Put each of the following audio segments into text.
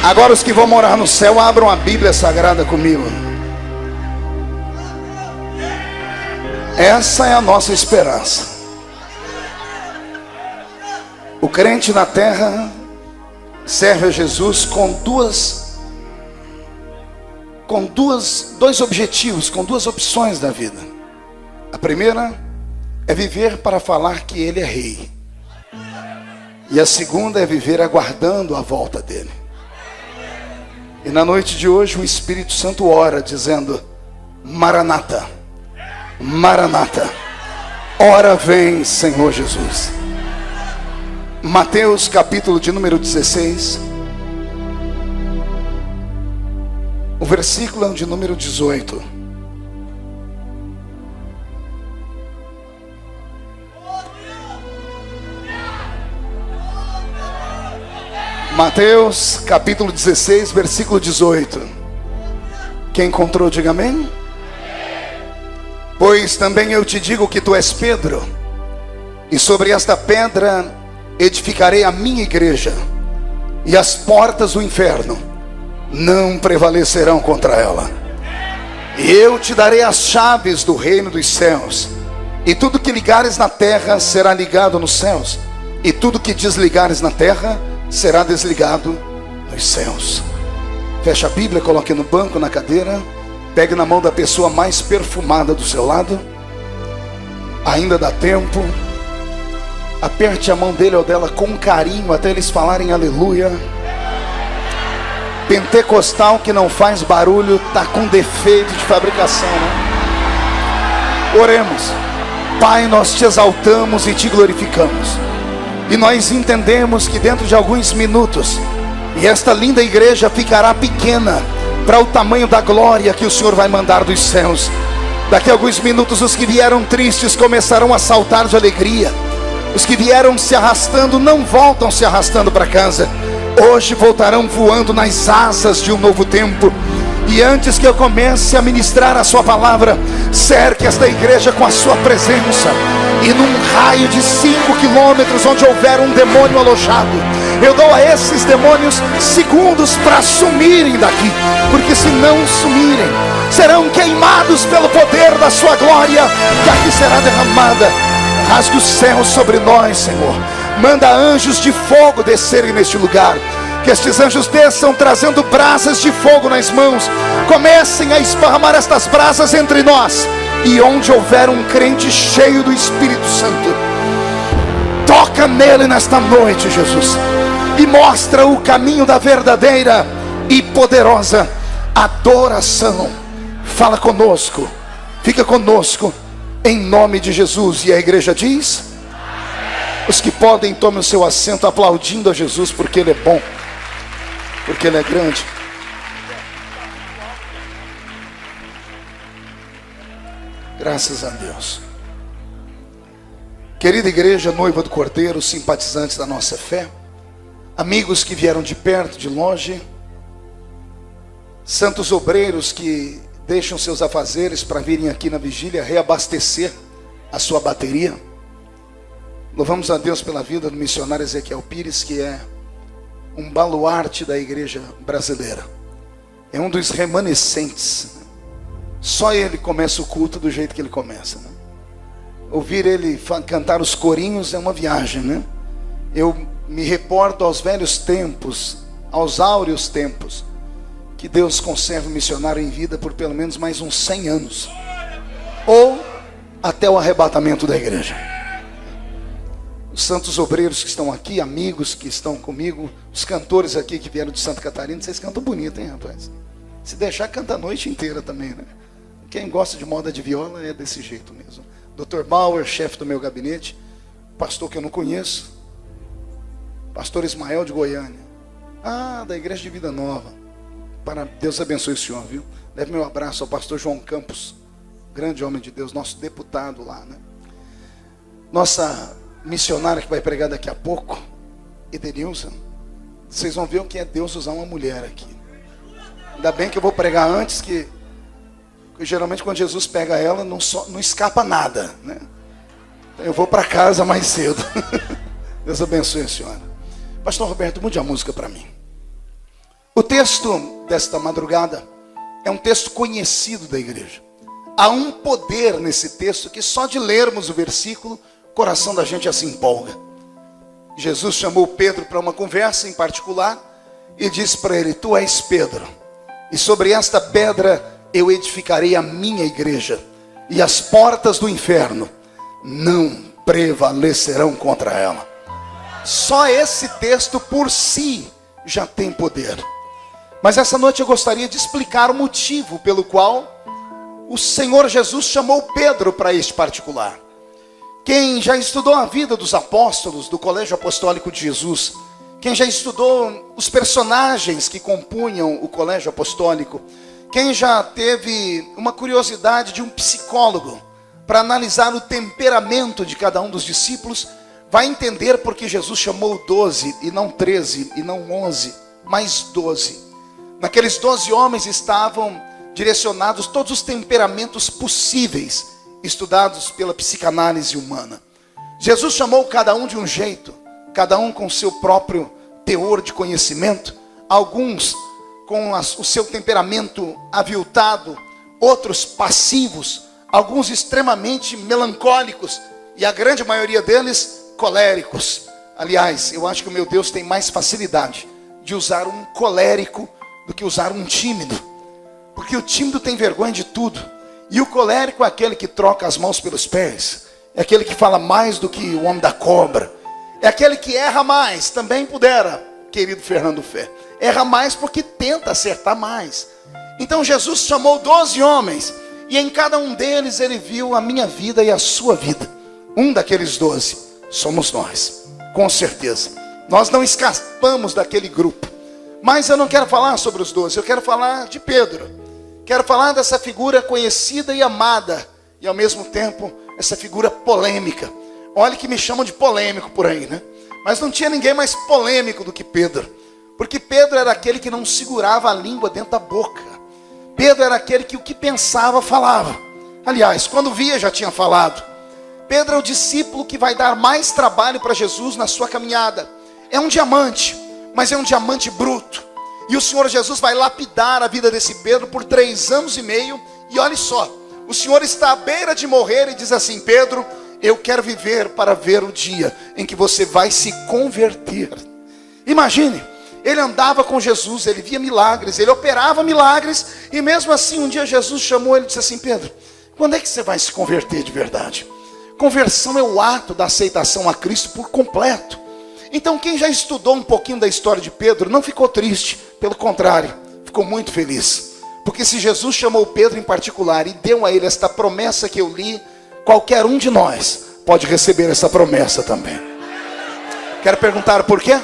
Agora os que vão morar no céu, abram a Bíblia Sagrada comigo. Essa é a nossa esperança. O crente na terra serve a Jesus com dois objetivos, com duas opções da vida. A primeira é viver para falar que Ele é Rei. E a segunda é viver aguardando a volta dEle. E na noite de hoje o Espírito Santo ora dizendo: Maranata, Maranata, ora vem, Senhor Jesus. Mateus capítulo de número 16, o versículo de número 18. Mateus capítulo 16, versículo 18. Quem encontrou, diga amém. Pois também eu te digo que tu és Pedro, e sobre esta pedra edificarei a minha igreja, e as portas do inferno não prevalecerão contra ela. E eu te darei as chaves do reino dos céus, e tudo que ligares na terra será ligado nos céus, e tudo que desligares na terra será desligado nos céus. Feche a Bíblia, coloque no banco, na cadeira. Pegue na mão da pessoa mais perfumada do seu lado. Ainda dá tempo. Aperte a mão dele ou dela com carinho até eles falarem aleluia. Pentecostal que não faz barulho está com defeito de fabricação, né? Oremos. Pai, nós te exaltamos e te glorificamos. E nós entendemos que dentro de alguns minutos, e esta linda igreja ficará pequena para o tamanho da glória que o Senhor vai mandar dos céus. Daqui a alguns minutos os que vieram tristes começarão a saltar de alegria. Os que vieram se arrastando não voltam se arrastando para casa. Hoje voltarão voando nas asas de um novo tempo. E antes que eu comece a ministrar a sua palavra, cerque esta igreja com a sua presença. E num raio de 5 quilômetros onde houver um demônio alojado, eu dou a esses demônios segundos para sumirem daqui. Porque se não sumirem, serão queimados pelo poder da sua glória, que aqui será derramada. Rasgue os céus sobre nós, Senhor. Manda anjos de fogo descerem neste lugar. Que estes anjos desçam trazendo brasas de fogo nas mãos. Comecem a esparramar estas brasas entre nós. E onde houver um crente cheio do Espírito Santo, toca nele nesta noite, Jesus, e mostra o caminho da verdadeira e poderosa adoração. Fala conosco, fica conosco, em nome de Jesus. E a igreja diz: os que podem, tomem o seu assento aplaudindo a Jesus, porque Ele é bom, porque Ele é grande. Graças a Deus. Querida igreja, noiva do Cordeiro, simpatizantes da nossa fé, amigos que vieram de perto, de longe, santos obreiros que deixam seus afazeres para virem aqui na vigília reabastecer a sua bateria. Louvamos a Deus pela vida do missionário Ezequiel Pires, que é um baluarte da igreja brasileira. É um dos remanescentes. Só ele começa o culto do jeito que ele começa, né? Ouvir ele cantar os corinhos é uma viagem, né? Eu me reporto aos velhos tempos, aos áureos tempos. Que Deus conserve o missionário em vida por pelo menos mais uns 100 anos. Ou até o arrebatamento da igreja. Os santos obreiros que estão aqui, amigos que estão comigo, os cantores aqui que vieram de Santa Catarina, vocês cantam bonito, hein, rapaz? Se deixar, canta a noite inteira também, né? Quem gosta de moda de viola é desse jeito mesmo. Dr. Bauer, chefe do meu gabinete, pastor que eu não conheço, pastor Ismael de Goiânia, da Igreja de Vida Nova. Deus abençoe o senhor, viu? Leve meu abraço ao pastor João Campos, grande homem de Deus, nosso deputado lá, né? Nossa missionária que vai pregar daqui a pouco, Edenilson. Vocês vão ver o que é Deus usar uma mulher aqui. Ainda bem que eu vou pregar antes, que geralmente quando Jesus pega ela, não escapa nada, né? Então eu vou para casa mais cedo. Deus abençoe a senhora. Pastor Roberto, mude a música para mim. O texto desta madrugada é um texto conhecido da igreja. Há um poder nesse texto que só de lermos o versículo, o coração da gente já se empolga. Jesus chamou Pedro para uma conversa em particular e disse para ele: tu és Pedro, e sobre esta pedra eu edificarei a minha igreja, e as portas do inferno não prevalecerão contra ela. Só esse texto por si já tem poder. Mas essa noite eu gostaria de explicar o motivo pelo qual o Senhor Jesus chamou Pedro para este particular. Quem já estudou a vida dos apóstolos do Colégio Apostólico de Jesus, quem já estudou os personagens que compunham o Colégio Apostólico, quem já teve uma curiosidade de um psicólogo para analisar o temperamento de cada um dos discípulos, vai entender porque Jesus chamou 12 e não 13 e não 11, mas 12. Naqueles 12 homens estavam direcionados todos os temperamentos possíveis, estudados pela psicanálise humana. Jesus chamou cada um de um jeito, cada um com seu próprio teor de conhecimento, alguns com o seu temperamento aviltado, outros passivos, alguns extremamente melancólicos e a grande maioria deles coléricos. Aliás, eu acho que o meu Deus tem mais facilidade de usar um colérico do que usar um tímido, porque o tímido tem vergonha de tudo, e o colérico é aquele que troca as mãos pelos pés, é aquele que fala mais do que o homem da cobra, é aquele que erra mais. Também pudera, querido Fernando Fé, erra mais porque tenta acertar mais. Então Jesus chamou 12 homens, e em cada um deles ele viu a minha vida e a sua vida. Um daqueles 12 somos nós, com certeza. Nós não escapamos daquele grupo. Mas eu não quero falar sobre os 12, eu quero falar de Pedro. Quero falar dessa figura conhecida e amada, e ao mesmo tempo, essa figura polêmica. Olha que me chamam de polêmico por aí, né? Mas não tinha ninguém mais polêmico do que Pedro. Porque Pedro era aquele que não segurava a língua dentro da boca. Pedro era aquele que o que pensava, falava. Aliás, quando via, já tinha falado. Pedro é o discípulo que vai dar mais trabalho para Jesus na sua caminhada. É um diamante, mas é um diamante bruto. E o Senhor Jesus vai lapidar a vida desse Pedro por 3 anos e meio. E olha só, o Senhor está à beira de morrer e diz assim: Pedro, eu quero viver para ver o dia em que você vai se converter. Imagine, ele andava com Jesus, ele via milagres, ele operava milagres. E mesmo assim, um dia Jesus chamou ele e disse assim: Pedro, quando é que você vai se converter de verdade? Conversão é o ato da aceitação a Cristo por completo. Então quem já estudou um pouquinho da história de Pedro não ficou triste, pelo contrário, ficou muito feliz. Porque se Jesus chamou Pedro em particular e deu a ele esta promessa que eu li, qualquer um de nós pode receber essa promessa também. Quero perguntar por quê?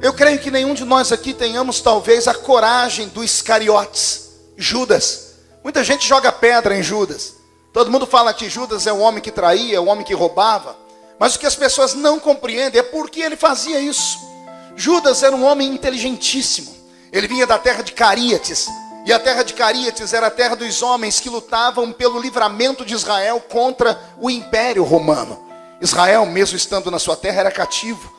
Eu creio que nenhum de nós aqui tenhamos talvez a coragem do Iscariotes, Judas. Muita gente joga pedra em Judas. Todo mundo fala que Judas é o homem que traía, é o homem que roubava. Mas o que as pessoas não compreendem é por que ele fazia isso. Judas era um homem inteligentíssimo. Ele vinha da terra de Caríates. E a terra de Caríates era a terra dos homens que lutavam pelo livramento de Israel contra o Império Romano. Israel, mesmo estando na sua terra, era cativo.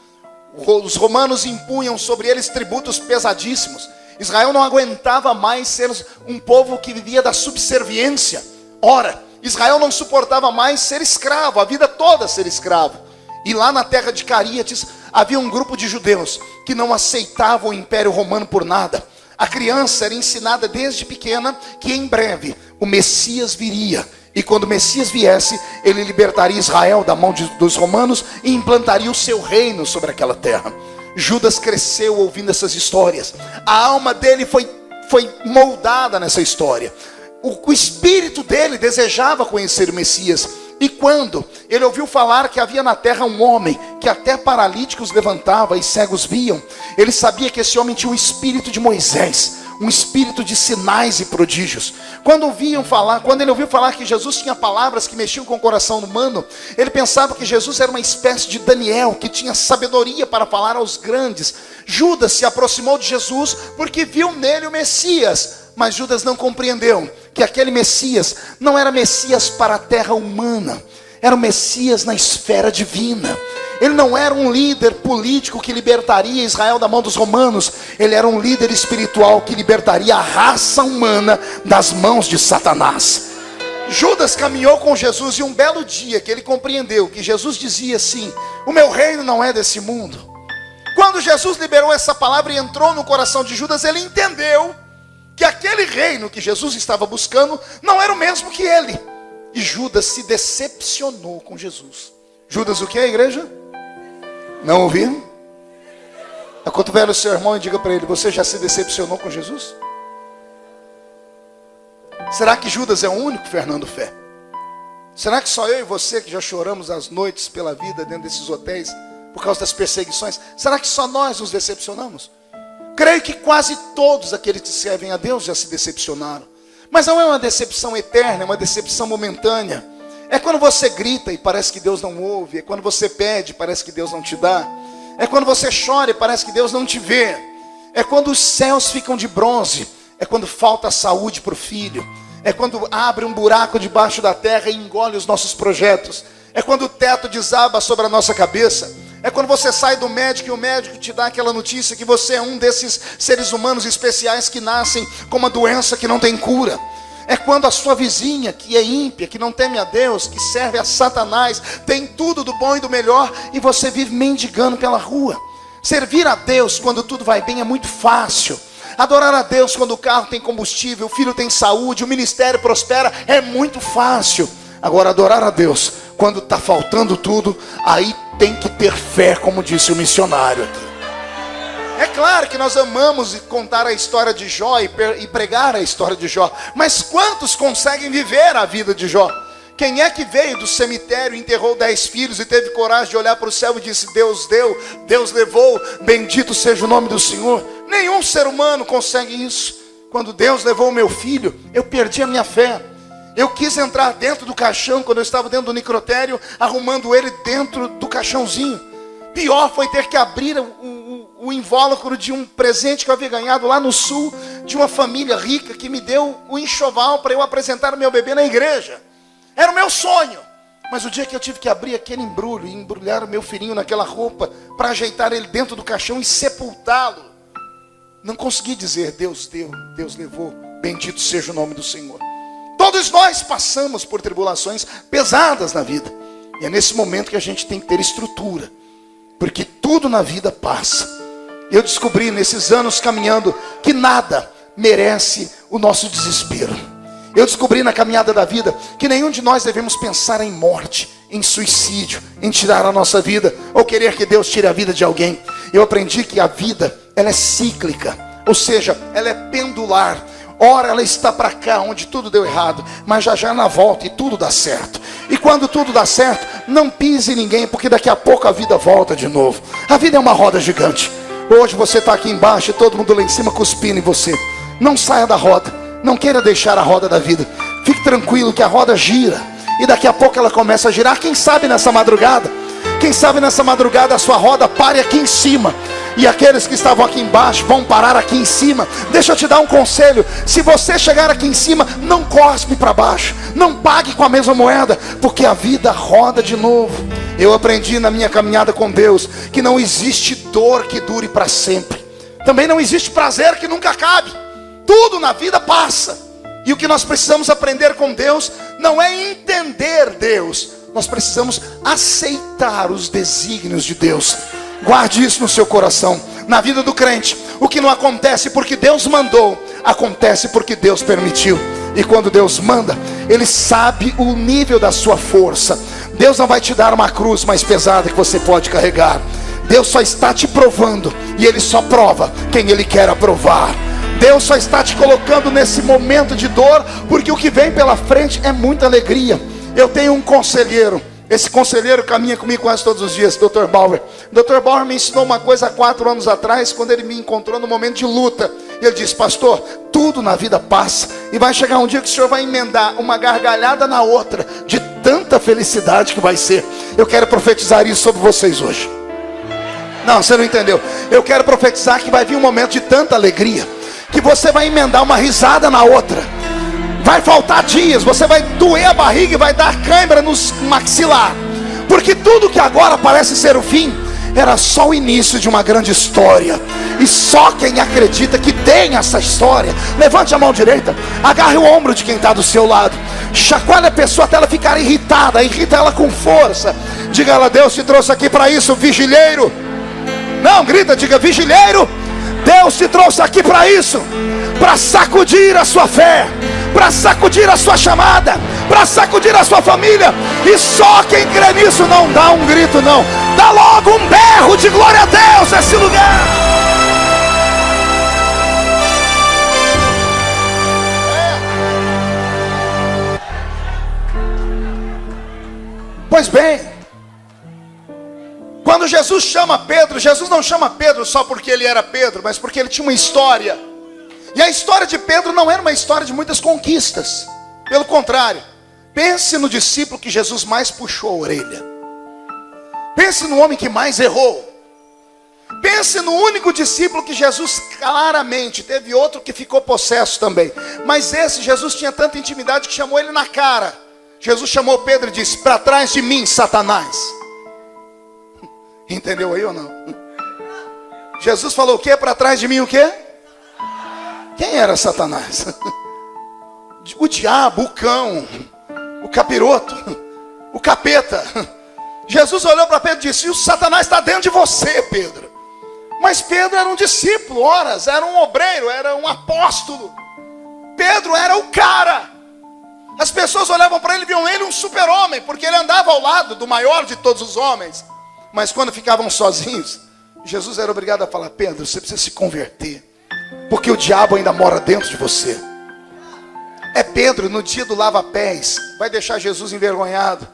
Os romanos impunham sobre eles tributos pesadíssimos. Israel não aguentava mais ser um povo que vivia da subserviência. Ora, Israel não suportava mais ser escravo, a vida toda ser escravo. E lá na terra de Caríates havia um grupo de judeus que não aceitavam o Império Romano por nada. A criança era ensinada desde pequena que em breve o Messias viria. E quando o Messias viesse, ele libertaria Israel da mão dos romanos e implantaria o seu reino sobre aquela terra. Judas cresceu ouvindo essas histórias. A alma dele foi moldada nessa história. O espírito dele desejava conhecer o Messias. E quando ele ouviu falar que havia na terra um homem que até paralíticos levantava e cegos viam, ele sabia que esse homem tinha um espírito de Moisés, um espírito de sinais e prodígios. Quando ele ouviu falar que Jesus tinha palavras que mexiam com o coração humano, ele pensava que Jesus era uma espécie de Daniel, que tinha sabedoria para falar aos grandes. Judas se aproximou de Jesus porque viu nele o Messias. Mas Judas não compreendeu que aquele Messias não era Messias para a terra humana. era o Messias na esfera divina. Ele não era um líder político que libertaria Israel da mão dos romanos. Ele era um líder espiritual que libertaria a raça humana das mãos de Satanás. Judas caminhou com Jesus e um belo dia que ele compreendeu que Jesus dizia assim: o meu reino não é desse mundo. Quando Jesus liberou essa palavra e entrou no coração de Judas, ele entendeu que aquele reino que Jesus estava buscando não era o mesmo que ele. E Judas se decepcionou com Jesus. Judas o que é, igreja? Não ouviram? Acontevele o seu irmão e diga para ele: você já se decepcionou com Jesus? Será que Judas é o único, Fernando Fé? Será que só eu e você que já choramos as noites pela vida dentro desses hotéis por causa das perseguições? Será que só nós nos decepcionamos? Creio que quase todos aqueles que servem a Deus já se decepcionaram. Mas não é uma decepção eterna, é uma decepção momentânea. É quando você grita e parece que Deus não ouve. É quando você pede e parece que Deus não te dá. É quando você chora e parece que Deus não te vê. É quando os céus ficam de bronze. É quando falta saúde para o filho. É quando abre um buraco debaixo da terra e engole os nossos projetos. É quando o teto desaba sobre a nossa cabeça. É quando você sai do médico e o médico te dá aquela notícia que você é um desses seres humanos especiais que nascem com uma doença que não tem cura. É quando a sua vizinha, que é ímpia, que não teme a Deus, que serve a Satanás, tem tudo do bom e do melhor, e você vive mendigando pela rua. Servir a Deus quando tudo vai bem é muito fácil. Adorar a Deus quando o carro tem combustível, o filho tem saúde, o ministério prospera, é muito fácil. Agora, adorar a Deus quando está faltando tudo, aí tem que ter fé, como disse o missionário aqui. É claro que nós amamos contar a história de Jó e pregar a história de Jó. Mas quantos conseguem viver a vida de Jó? Quem é que veio do cemitério, enterrou 10 filhos e teve coragem de olhar para o céu e disse: Deus deu, Deus levou, bendito seja o nome do Senhor? Nenhum ser humano consegue isso. Quando Deus levou o meu filho, eu perdi a minha fé. Eu quis entrar dentro do caixão quando eu estava dentro do necrotério, arrumando ele dentro do caixãozinho. Pior foi ter que abrir o invólucro de um presente que eu havia ganhado lá no sul, de uma família rica que me deu o enxoval para eu apresentar o meu bebê na igreja. Era o meu sonho. Mas o dia que eu tive que abrir aquele embrulho e embrulhar o meu filhinho naquela roupa para ajeitar ele dentro do caixão e sepultá-lo, não consegui dizer: Deus deu, Deus levou, bendito seja o nome do Senhor. Todos nós passamos por tribulações pesadas na vida. E é nesse momento que a gente tem que ter estrutura. Porque tudo na vida passa. Eu descobri nesses anos caminhando que nada merece o nosso desespero. Eu descobri na caminhada da vida que nenhum de nós devemos pensar em morte, em suicídio, em tirar a nossa vida, ou querer que Deus tire a vida de alguém. Eu aprendi que a vida, ela é cíclica, ou seja, ela é pendular. Ora ela está para cá, onde tudo deu errado, mas já ela volta e tudo dá certo. E quando tudo dá certo, não pise em ninguém, porque daqui a pouco a vida volta de novo. A vida é uma roda gigante. Hoje você está aqui embaixo e todo mundo lá em cima cuspindo em você. Não saia da roda, não queira deixar a roda da vida. Fique tranquilo que a roda gira, e daqui a pouco ela começa a girar. Quem sabe nessa madrugada a sua roda pare aqui em cima, e aqueles que estavam aqui embaixo vão parar aqui em cima. Deixa eu te dar um conselho: se você chegar aqui em cima, não cospe para baixo, não pague com a mesma moeda, porque a vida roda de novo. Eu aprendi na minha caminhada com Deus que não existe dor que dure para sempre. Também não existe prazer que nunca acabe. Tudo na vida passa. E o que nós precisamos aprender com Deus não é entender Deus, nós precisamos aceitar os desígnios de Deus. Guarde isso no seu coração. Na vida do crente, o que não acontece porque Deus mandou, acontece porque Deus permitiu. E quando Deus manda, Ele sabe o nível da sua força. Deus não vai te dar uma cruz mais pesada que você pode carregar. Deus só está te provando, e Ele só prova quem Ele quer aprovar. Deus só está te colocando nesse momento de dor, porque o que vem pela frente é muita alegria. Eu tenho um conselheiro. Esse conselheiro caminha comigo quase todos os dias, Dr. Bauer. Dr. Bauer me ensinou uma coisa há 4 anos atrás, quando ele me encontrou no momento de luta. Ele disse: pastor, tudo na vida passa, e vai chegar um dia que o senhor vai emendar uma gargalhada na outra, de tanta felicidade que vai ser. Eu quero profetizar isso sobre vocês hoje. Não, você não entendeu. Eu quero profetizar que vai vir um momento de tanta alegria, que você vai emendar uma risada na outra. Vai faltar dias, você vai doer a barriga e vai dar cãibra no maxilar. Porque tudo que agora parece ser o fim, era só o início de uma grande história. E só quem acredita que tem essa história, levante a mão direita, agarre o ombro de quem está do seu lado, chacoalhe a pessoa até ela ficar irritada, irrita ela com força. Diga a ela: Deus te trouxe aqui para isso, vigilheiro. Não, grita, diga: vigilheiro, Deus te trouxe aqui para isso, para sacudir a sua fé, para sacudir a sua chamada, para sacudir a sua família. E só quem crê nisso não dá um grito, não, dá logo um berro de glória a Deus nesse lugar. Pois bem, quando Jesus chama Pedro, Jesus não chama Pedro só porque ele era Pedro, mas porque ele tinha uma história. E a história de Pedro não era uma história de muitas conquistas. Pelo contrário, pense no discípulo que Jesus mais puxou a orelha. Pense no homem que mais errou. Pense no único discípulo que Jesus claramente, teve outro que ficou possesso também, mas esse Jesus tinha tanta intimidade que chamou ele na cara. Jesus chamou Pedro e disse: para trás de mim, Satanás. Entendeu aí ou não? Jesus falou o quê? Para trás de mim o quê? Quem era Satanás? O diabo, o cão, o capiroto, o capeta. Jesus olhou para Pedro e disse: o Satanás está dentro de você, Pedro. Mas Pedro era um discípulo, horas, era um obreiro, era um apóstolo. Pedro era o cara. As pessoas olhavam para ele e viam ele um super-homem, porque ele andava ao lado do maior de todos os homens. Mas quando ficavam sozinhos, Jesus era obrigado a falar: Pedro, você precisa se converter, porque o diabo ainda mora dentro de você. É Pedro, no dia do lava-pés, vai deixar Jesus envergonhado.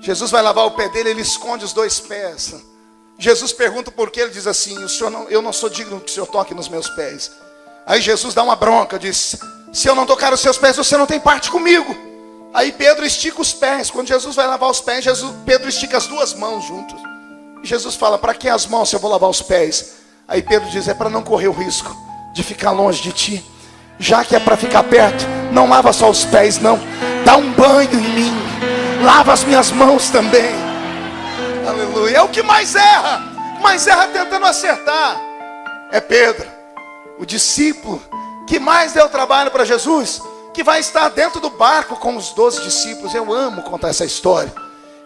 Jesus vai lavar o pé dele, ele esconde os 2 pés. Jesus pergunta por quê, ele diz assim: eu não sou digno que o Senhor toque nos meus pés. Aí Jesus dá uma bronca, diz: se eu não tocar os seus pés, você não tem parte comigo. Aí Pedro estica os pés. Quando Jesus vai lavar os pés, Pedro estica as 2 mãos juntos. E Jesus fala: para que as mãos se eu vou lavar os pés? Aí Pedro diz: é para não correr o risco de ficar longe de ti. Já que é para ficar perto, não lava só os pés não, dá um banho em mim, lava as minhas mãos também. Aleluia. É o que mais erra tentando acertar. É Pedro, o discípulo que mais deu trabalho para Jesus, que vai estar dentro do barco com os 12 discípulos. Eu amo contar essa história.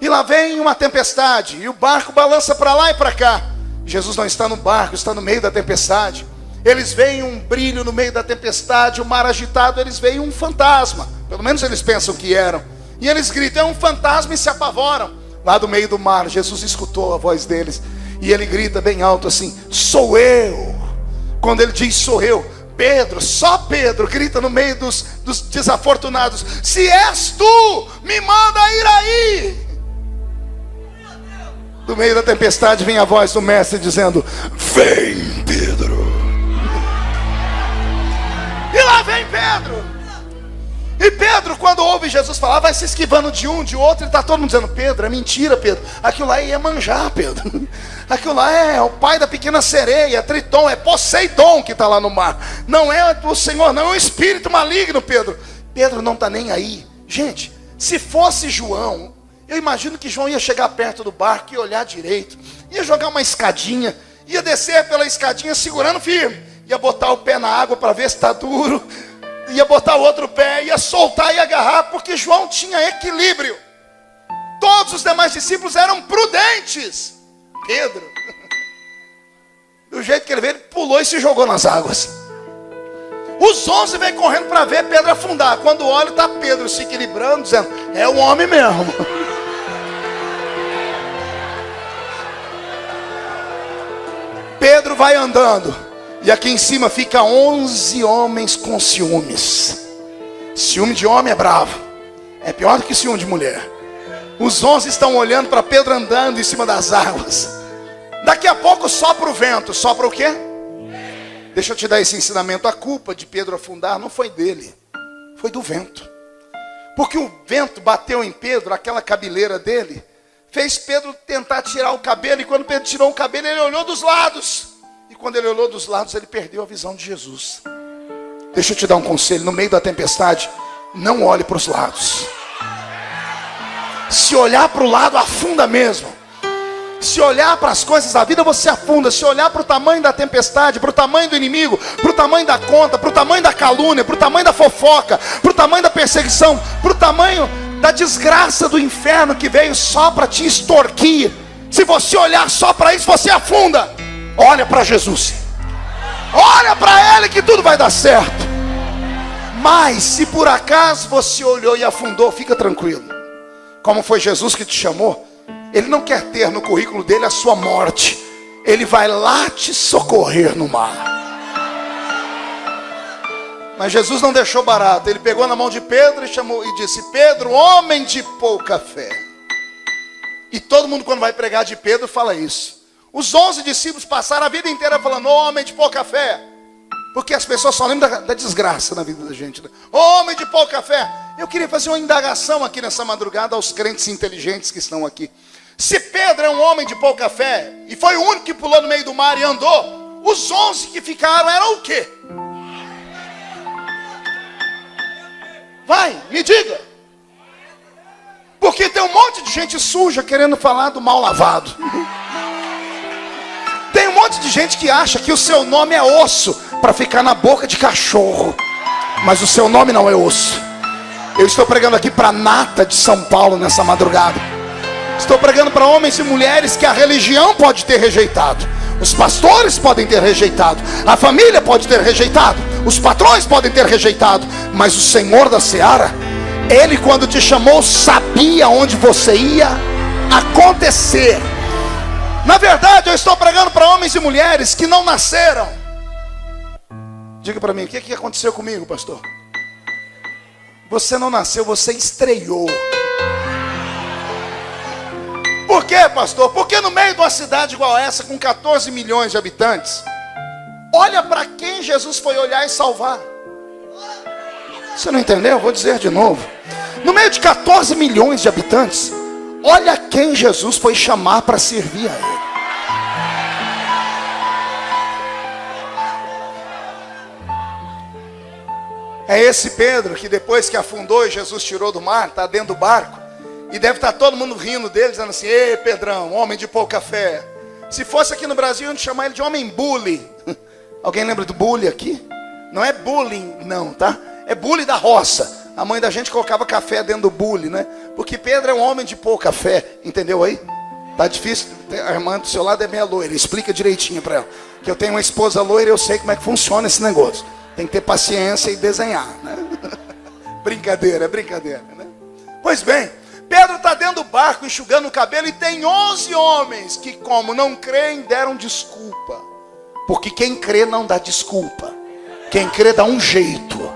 E lá vem uma tempestade, e o barco balança para lá e para cá. Jesus não está no barco, está no meio da tempestade. Eles veem um brilho no meio da tempestade, o mar agitado, eles veem um fantasma. Pelo menos eles pensam que eram. E eles gritam: é um fantasma, e se apavoram. Lá do meio do mar, Jesus escutou a voz deles, e ele grita bem alto assim: sou eu. Quando ele diz sou eu, Pedro, só Pedro, grita no meio dos desafortunados: se és tu, me manda ir aí. Do meio da tempestade vem a voz do mestre dizendo: vem, Pedro. E lá vem Pedro. E Pedro, quando ouve Jesus falar, vai se esquivando de um, de outro. E está todo mundo dizendo: Pedro, é mentira, Pedro. Aquilo lá é Iemanjá, Pedro. Aquilo lá é o pai da pequena sereia, Triton, é Poseidon que está lá no mar. Não é o Senhor, não é um espírito maligno, Pedro. Pedro não está nem aí. Gente, se fosse João, eu imagino que João ia chegar perto do barco e olhar direito, ia jogar uma escadinha, ia descer pela escadinha segurando firme, ia botar o pé na água para ver se está duro, ia botar o outro pé, ia soltar e agarrar, porque João tinha equilíbrio. Todos os demais discípulos eram prudentes. Pedro, do jeito que ele veio, ele pulou e se jogou nas águas. Os 11 vêm correndo para ver Pedro afundar. Quando olha, está Pedro se equilibrando, dizendo: é o homem mesmo. Pedro vai andando, e aqui em cima fica 11 homens com ciúmes. Ciúme de homem é bravo, é pior do que ciúme de mulher. Os 11 estão olhando para Pedro andando em cima das águas. Daqui a pouco sopra o vento. Sopra o quê? Deixa eu te dar esse ensinamento. A culpa de Pedro afundar não foi dele, foi do vento. Porque o vento bateu em Pedro, aquela cabeleira dele, fez Pedro tentar tirar o cabelo. E quando Pedro tirou o cabelo, ele olhou dos lados. E quando ele olhou dos lados, ele perdeu a visão de Jesus. Deixa eu te dar um conselho, no meio da tempestade, não olhe para os lados. Se olhar para o lado, afunda mesmo. Se olhar para as coisas da vida, você afunda. Se olhar para o tamanho da tempestade, para o tamanho do inimigo, para o tamanho da conta, para o tamanho da calúnia, para o tamanho da fofoca, para o tamanho da perseguição, para o tamanho da desgraça do inferno que veio só para te extorquir, se você olhar só para isso, você afunda. Olha para Jesus, olha para Ele, que tudo vai dar certo. Mas se por acaso você olhou e afundou, fica tranquilo. Como foi Jesus que te chamou, Ele não quer ter no currículo dele a sua morte. Ele vai lá te socorrer no mar. Mas Jesus não deixou barato. Ele pegou na mão de Pedro e chamou e disse: Pedro, homem de pouca fé. E todo mundo, quando vai pregar de Pedro, fala isso. Os 11 discípulos passaram a vida inteira falando: homem de pouca fé. Porque as pessoas só lembram da desgraça na vida da gente, né? Homem de pouca fé. Eu queria fazer uma indagação aqui nessa madrugada aos crentes inteligentes que estão aqui. Se Pedro é um homem de pouca fé, e foi o único que pulou no meio do mar e andou, os 11 que ficaram eram o quê? Vai, me diga. Porque tem um monte de gente suja querendo falar do mal lavado. Tem um monte de gente que acha que o seu nome é osso para ficar na boca de cachorro. Mas o seu nome não é osso. Eu estou pregando aqui para a nata de São Paulo nessa madrugada. Estou pregando para homens e mulheres que a religião pode ter rejeitado, os pastores podem ter rejeitado, a família pode ter rejeitado, os patrões podem ter rejeitado, mas o Senhor da Seara, Ele quando te chamou sabia onde você ia acontecer. Na verdade eu estou pregando para homens e mulheres que não nasceram. Diga para mim, o que aconteceu comigo, pastor? Você não nasceu, você estreou. Por quê, pastor? Porque no meio de uma cidade igual essa, com 14 milhões de habitantes, olha para quem Jesus foi olhar e salvar. Você não entendeu? Vou dizer de novo. No meio de 14 milhões de habitantes, olha quem Jesus foi chamar para servir a Ele. É esse Pedro que depois que afundou e Jesus tirou do mar, está dentro do barco. E deve estar todo mundo rindo dele, dizendo assim: ei, Pedrão, homem de pouca fé. Se fosse aqui no Brasil, eu ia chamar ele de homem bully. Alguém lembra do bully aqui? Não é bullying, não, tá? É bully da roça. A mãe da gente colocava café dentro do bully, né? Porque Pedro é um homem de pouca fé, entendeu aí? Tá difícil, a irmã do seu lado é meia loira. Explica direitinho para ela. Que eu tenho uma esposa loira e eu sei como é que funciona esse negócio. Tem que ter paciência e desenhar, né? Brincadeira, é brincadeira, né? Pois bem, Pedro está dentro do barco enxugando o cabelo e tem 11 homens que, como não creem, deram desculpa. Porque quem crê não dá desculpa. Quem crê dá um jeito.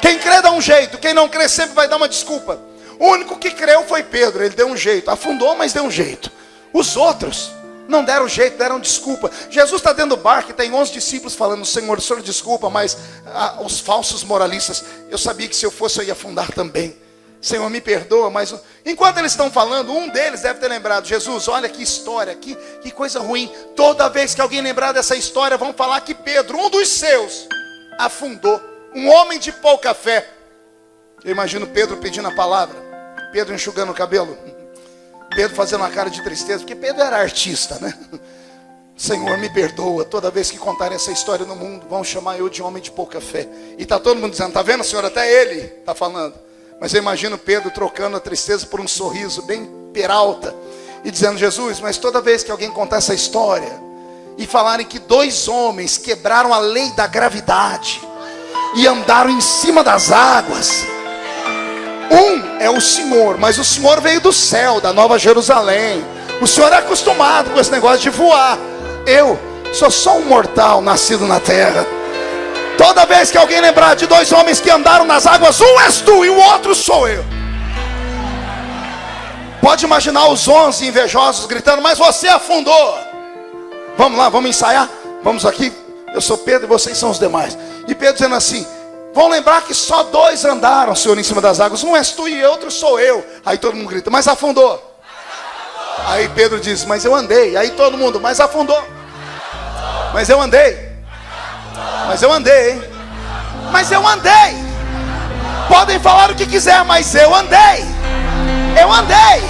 Quem crê dá um jeito. Quem não crê sempre vai dar uma desculpa. O único que creu foi Pedro. Ele deu um jeito. Afundou, mas deu um jeito. Os outros não deram jeito, deram desculpa. Jesus está dentro do barco e tem 11 discípulos falando: Senhor, o Senhor desculpa, mas os falsos moralistas, eu sabia que se eu fosse eu ia afundar também. Senhor, me perdoa, mas enquanto eles estão falando, um deles deve ter lembrado: Jesus, olha que história, que coisa ruim. Toda vez que alguém lembrar dessa história, vão falar que Pedro, um dos seus, afundou. Um homem de pouca fé. Eu imagino Pedro pedindo a palavra, Pedro enxugando o cabelo, Pedro fazendo uma cara de tristeza, porque Pedro era artista, né? Senhor, me perdoa, toda vez que contarem essa história no mundo, vão chamar eu de homem de pouca fé. E está todo mundo dizendo: está vendo, Senhor, até ele está falando. Mas eu imagino Pedro trocando a tristeza por um sorriso bem peralta e dizendo: Jesus, mas toda vez que alguém contar essa história e falarem que 2 homens quebraram a lei da gravidade e andaram em cima das águas, um é o Senhor, mas o Senhor veio do céu, da Nova Jerusalém. O Senhor é acostumado com esse negócio de voar. Eu sou só um mortal nascido na terra. Toda vez que alguém lembrar de 2 homens que andaram nas águas, um és tu e o outro sou eu. Pode imaginar os 11 invejosos gritando: mas você afundou. Vamos lá, vamos ensaiar. Vamos aqui, eu sou Pedro e vocês são os demais. E Pedro dizendo assim: vão lembrar que só 2 andaram, Senhor, em cima das águas. Um és tu e outro sou eu. Aí todo mundo grita: mas afundou. Aí Pedro diz: mas eu andei. Aí todo mundo: mas afundou. Mas eu andei. Mas eu andei, hein? Mas eu andei. Podem falar o que quiser, mas eu andei. Eu andei.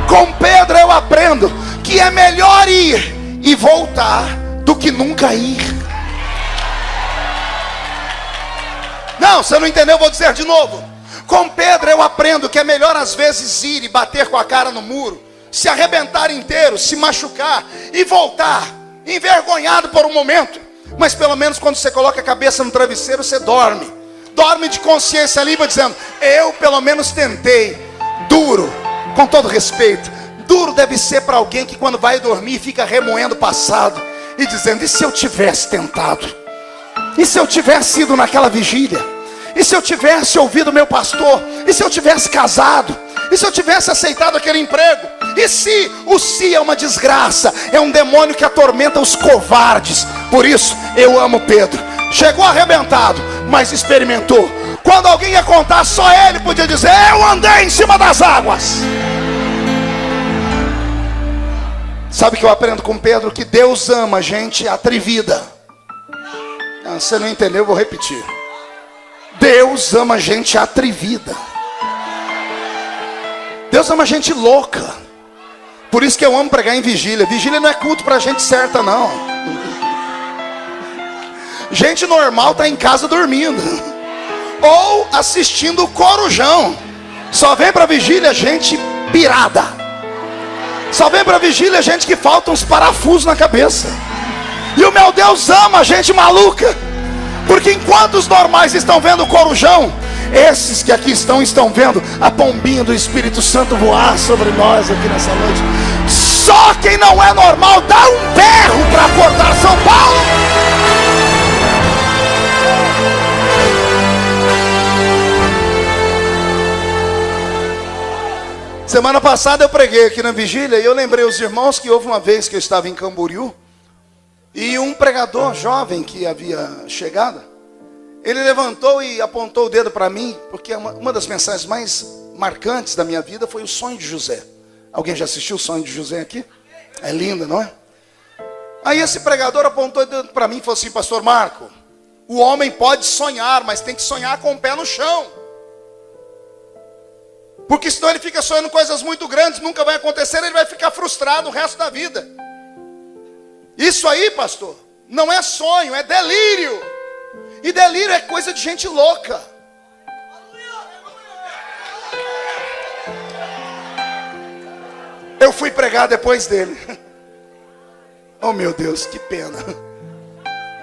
Com Pedro eu aprendo que é melhor ir e voltar do que nunca ir. Não, você não entendeu, eu vou dizer de novo. Com Pedro eu aprendo que é melhor às vezes ir e bater com a cara no muro, se arrebentar inteiro, se machucar e voltar envergonhado por um momento. Mas pelo menos quando você coloca a cabeça no travesseiro, você dorme. Dorme de consciência limpa, dizendo: eu pelo menos tentei. Duro, com todo respeito, duro deve ser para alguém que quando vai dormir fica remoendo o passado e dizendo: e se eu tivesse tentado? E se eu tivesse ido naquela vigília? E se eu tivesse ouvido meu pastor? E se eu tivesse casado? E se eu tivesse aceitado aquele emprego? E se? O se é uma desgraça, é um demônio que atormenta os covardes. Por isso eu amo Pedro. Chegou arrebentado, mas experimentou. Quando alguém ia contar, só ele podia dizer: eu andei em cima das águas. Sabe o que eu aprendo com Pedro? Que Deus ama gente atrevida. Você não entendeu, eu vou repetir. Deus ama gente atrevida. Deus ama gente louca. Por isso que eu amo pregar em vigília. Vigília não é culto para gente certa, não. Gente normal está em casa dormindo ou assistindo o Corujão. Só vem para vigília gente pirada. Só vem para vigília gente que falta uns parafusos na cabeça. E o meu Deus ama gente maluca. Porque enquanto os normais estão vendo o Corujão, esses que aqui estão vendo a pombinha do Espírito Santo voar sobre nós aqui nessa noite. Só quem não é normal dá um berro para acordar São Paulo. Semana passada eu preguei aqui na vigília e eu lembrei os irmãos que houve uma vez que eu estava em Camboriú e um pregador jovem que havia chegado, ele levantou e apontou o dedo para mim, porque uma das mensagens mais marcantes da minha vida foi o sonho de José. Alguém já assistiu o sonho de José aqui? É lindo, não é? Aí esse pregador apontou o dedo para mim e falou assim: pastor Marco, o homem pode sonhar, mas tem que sonhar com o pé no chão. Porque senão ele fica sonhando coisas muito grandes, nunca vai acontecer, ele vai ficar frustrado o resto da vida. Isso aí, pastor, não é sonho, é delírio. E delírio é coisa de gente louca. Eu fui pregar depois dele. Oh meu Deus, que pena.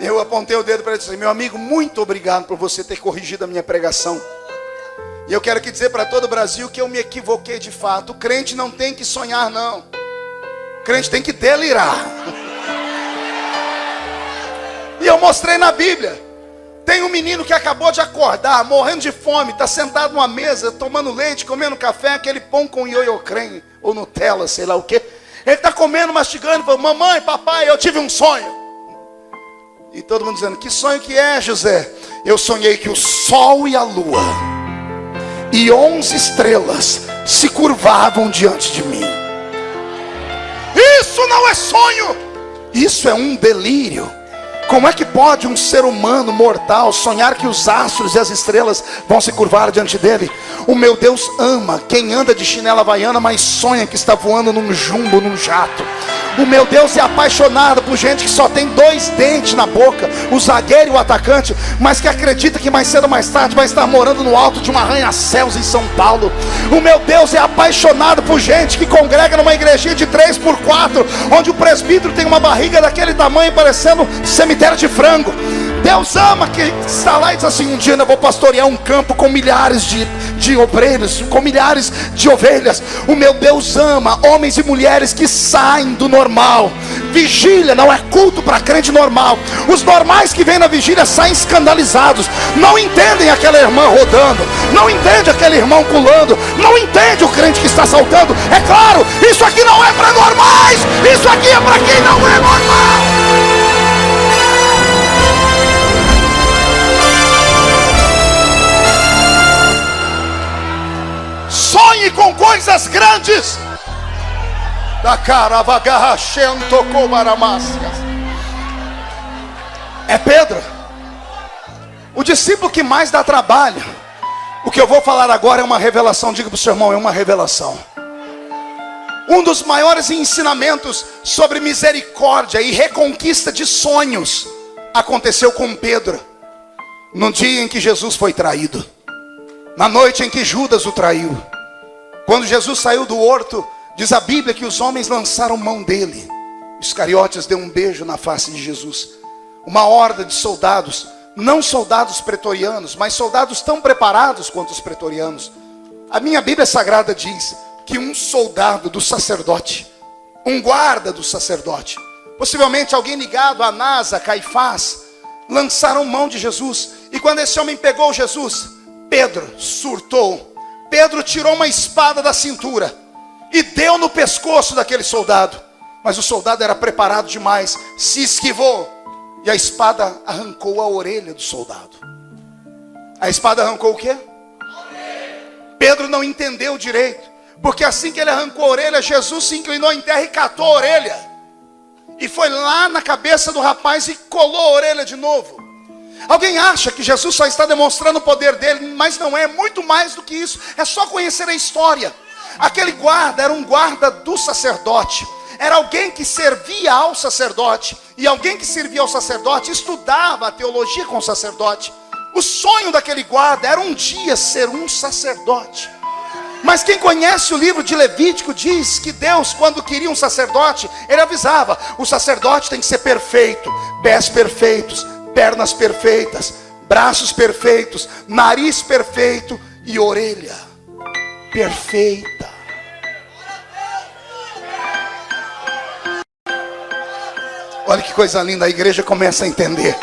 Eu apontei o dedo para ele e disse: meu amigo, muito obrigado por você ter corrigido a minha pregação. E eu quero aqui dizer para todo o Brasil que eu me equivoquei de fato. O crente não tem que sonhar, não. O crente tem que delirar. E eu mostrei na Bíblia. Tem um menino que acabou de acordar, morrendo de fome, está sentado numa mesa, tomando leite, comendo café, aquele pão com ioiô creme, ou Nutella, sei lá o que. Ele está comendo, mastigando, falando: mamãe, papai, eu tive um sonho. E todo mundo dizendo: que sonho que é, José? Eu sonhei que o sol e a lua e 11 estrelas se curvavam diante de mim. Isso não é sonho, isso é um delírio. Como é que pode um ser humano mortal sonhar que os astros e as estrelas vão se curvar diante dele? O meu Deus ama quem anda de chinela havaiana, mas sonha que está voando num jumbo, num jato. O meu Deus é apaixonado por gente que só tem 2 dentes na boca, o zagueiro e o atacante, mas que acredita que mais cedo ou mais tarde vai estar morando no alto de um arranha-céus em São Paulo. O meu Deus é apaixonado por gente que congrega numa igrejinha de 3x4, onde o presbítero tem uma barriga daquele tamanho parecendo cemitério de frango. Deus ama que está lá e diz assim: um dia eu vou pastorear um campo com milhares de obreiros, com milhares de ovelhas. O meu Deus ama homens e mulheres que saem do normal. Vigília não é culto para crente normal. Os normais que vêm na vigília saem escandalizados, não entendem aquela irmã rodando, não entende aquele irmão pulando, não entende o crente que está saltando. É claro, isso aqui não é para normais, isso aqui é para quem não é normal. Sonhe com coisas grandes. Da caravagarra tocou baramácias. É Pedro. O discípulo que mais dá trabalho. O que eu vou falar agora é uma revelação. Diga para o seu irmão, é uma revelação. Um dos maiores ensinamentos sobre misericórdia e reconquista de sonhos aconteceu com Pedro, no dia em que Jesus foi traído, na noite em que Judas o traiu. Quando Jesus saiu do horto, diz a Bíblia que os homens lançaram mão dele. Iscariotes deu um beijo na face de Jesus. Uma horda de soldados, não soldados pretorianos, mas soldados tão preparados quanto os pretorianos. A minha Bíblia Sagrada diz que um soldado do sacerdote, um guarda do sacerdote, possivelmente alguém ligado a Anás, a Caifás, lançaram mão de Jesus. E quando esse homem pegou Jesus, Pedro surtou. Pedro tirou uma espada da cintura e deu no pescoço daquele soldado. Mas o soldado era preparado demais, se esquivou, e a espada arrancou a orelha do soldado. A espada arrancou o quê? Pedro não entendeu direito, porque assim que ele arrancou a orelha, Jesus se inclinou em terra e catou a orelha, e foi lá na cabeça do rapaz e colou a orelha de novo. Alguém acha que Jesus só está demonstrando o poder dele, mas não é, muito mais do que isso. É só conhecer a história. Aquele guarda era um guarda do sacerdote, era alguém que servia ao sacerdote, e alguém que servia ao sacerdote estudava a teologia com o sacerdote. O sonho daquele guarda era um dia ser um sacerdote. Mas quem conhece o livro de Levítico diz que Deus, quando queria um sacerdote, ele avisava: o sacerdote tem que ser perfeito, pés perfeitos, pernas perfeitas, braços perfeitos, nariz perfeito e orelha perfeita. Olha que coisa linda, a igreja começa a entender.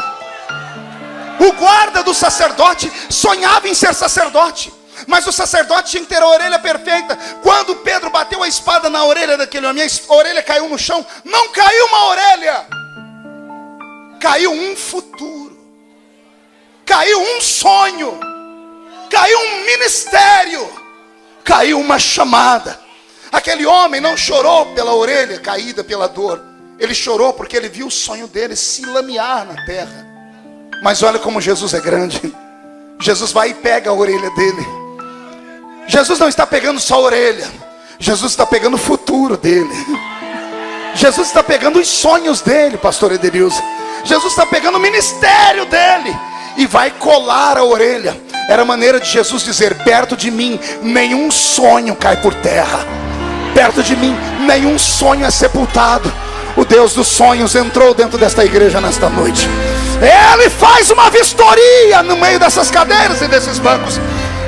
O guarda do sacerdote sonhava em ser sacerdote, mas o sacerdote tinha que ter a orelha perfeita. Quando Pedro bateu a espada na orelha daquele homem, a orelha caiu no chão. Não caiu uma orelha, caiu um futuro, caiu um sonho, caiu um ministério, caiu uma chamada. Aquele homem não chorou pela orelha caída pela dor, ele chorou porque ele viu o sonho dele se lamear na terra. Mas olha como Jesus é grande. Jesus vai e pega a orelha dele. Jesus não está pegando só a orelha, Jesus está pegando o futuro dele. Jesus está pegando os sonhos dele, pastor Edenilson. Jesus está pegando o ministério dele e vai colar a orelha. Era a maneira de Jesus dizer: perto de mim nenhum sonho cai por terra, perto de mim nenhum sonho é sepultado. O Deus dos sonhos entrou dentro desta igreja nesta noite. Ele faz uma vistoria no meio dessas cadeiras e desses bancos.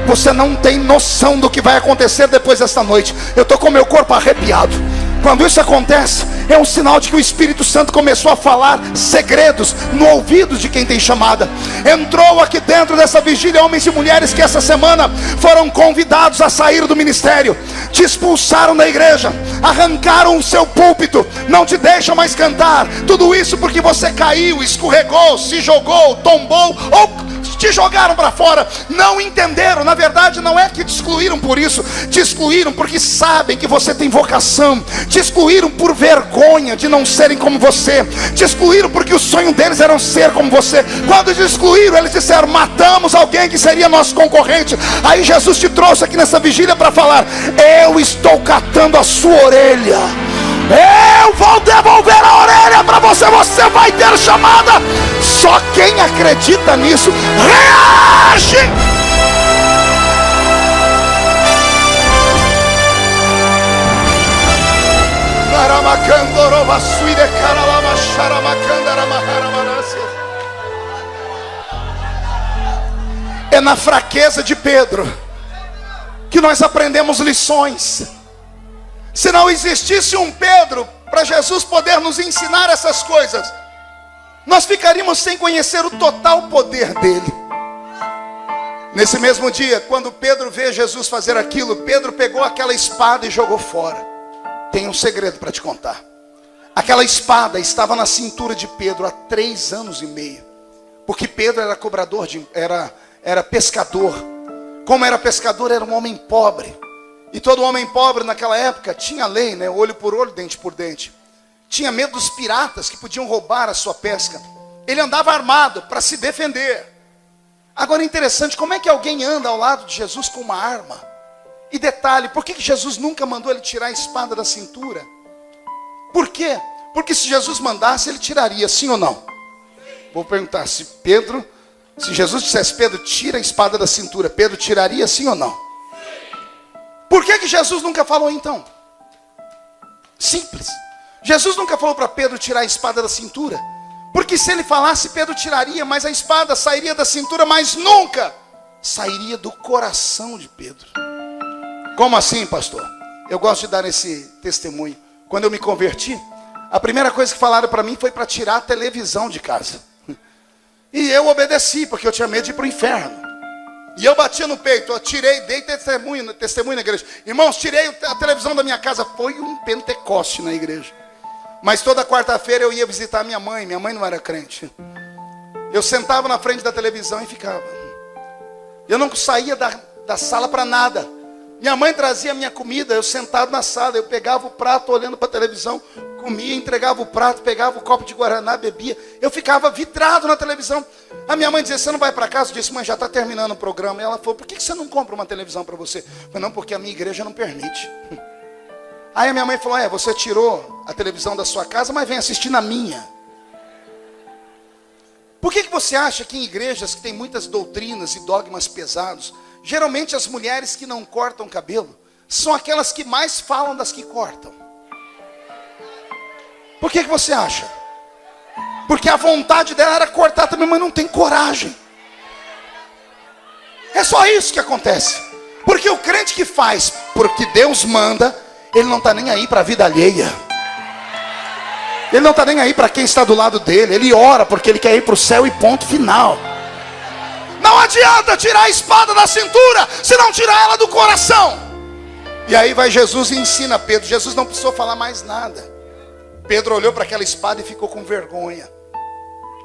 Você não tem noção do que vai acontecer depois desta noite. Eu estou com meu corpo arrepiado. Quando isso acontece, é um sinal de que o Espírito Santo começou a falar segredos no ouvido de quem tem chamada. Entrou aqui dentro dessa vigília homens e mulheres que essa semana foram convidados a sair do ministério. Te expulsaram da igreja, arrancaram o seu púlpito, não te deixam mais cantar. Tudo isso porque você caiu, escorregou, se jogou, tombou ou te jogaram para fora. Não entenderam. Na verdade não é que te excluíram por isso, te excluíram porque sabem que você tem vocação. Te excluíram por vergonha de não serem como você. Te excluíram porque o sonho deles era ser como você. Quando te excluíram, eles disseram: matamos alguém que seria nosso concorrente. Aí Jesus te trouxe aqui nessa vigília para falar: eu estou catando a sua orelha, eu vou devolver a orelha para você. Você vai ter chamada. Só quem acredita nisso reage. É na fraqueza de Pedro que nós aprendemos lições. Se não existisse um Pedro para Jesus poder nos ensinar essas coisas, nós ficaríamos sem conhecer o total poder dele. Nesse mesmo dia, quando Pedro vê Jesus fazer aquilo, Pedro pegou aquela espada e jogou fora. Tem um segredo para te contar. Aquela espada estava na cintura de Pedro há 3 anos e meio. Porque Pedro era cobrador, era pescador. Como era pescador, era um homem pobre. E todo homem pobre naquela época tinha lei, né? Olho por olho, dente por dente. Tinha medo dos piratas que podiam roubar a sua pesca. Ele andava armado para se defender. Agora é interessante, como é que alguém anda ao lado de Jesus com uma arma? E detalhe, por que Jesus nunca mandou ele tirar a espada da cintura? Por quê? Porque se Jesus mandasse, ele tiraria, sim ou não? Vou perguntar, se Jesus dissesse, Pedro, tira a espada da cintura, Pedro tiraria, sim ou não? Por que Jesus nunca falou então? Simples. Jesus nunca falou para Pedro tirar a espada da cintura. Porque se ele falasse, Pedro tiraria, mas a espada sairia da cintura, mas nunca sairia do coração de Pedro. Como assim, pastor? Eu gosto de dar esse testemunho. Quando eu me converti, a primeira coisa que falaram para mim foi para tirar a televisão de casa. E eu obedeci, porque eu tinha medo de ir para o inferno. E eu batia no peito, eu tirei, dei testemunho na igreja. Irmãos, tirei a televisão da minha casa. Foi um Pentecoste na igreja. Mas toda quarta-feira eu ia visitar minha mãe não era crente. Eu sentava na frente da televisão e ficava. Eu não saía da sala para nada. Minha mãe trazia a minha comida, eu sentado na sala, eu pegava o prato olhando para a televisão, comia, entregava o prato, pegava o copo de guaraná, bebia. Eu ficava vidrado na televisão. A minha mãe dizia, você não vai para casa? Eu disse, mãe, já está terminando o programa. E ela falou, por que você não compra uma televisão para você? Eu falei, não, porque a minha igreja não permite. Aí a minha mãe falou, você tirou a televisão da sua casa, mas vem assistir na minha. Por que você acha que em igrejas que tem muitas doutrinas e dogmas pesados, geralmente as mulheres que não cortam cabelo são aquelas que mais falam das que cortam? Por que você acha? Porque a vontade dela era cortar também, mas não tem coragem. É só isso que acontece. Porque o crente que faz porque Deus manda, ele não está nem aí para a vida alheia. Ele não está nem aí para quem está do lado dele. Ele ora porque ele quer ir para o céu e ponto final. Não adianta tirar a espada da cintura se não tirar ela do coração. E aí vai Jesus e ensina Pedro. Jesus não precisou falar mais nada. Pedro olhou para aquela espada e ficou com vergonha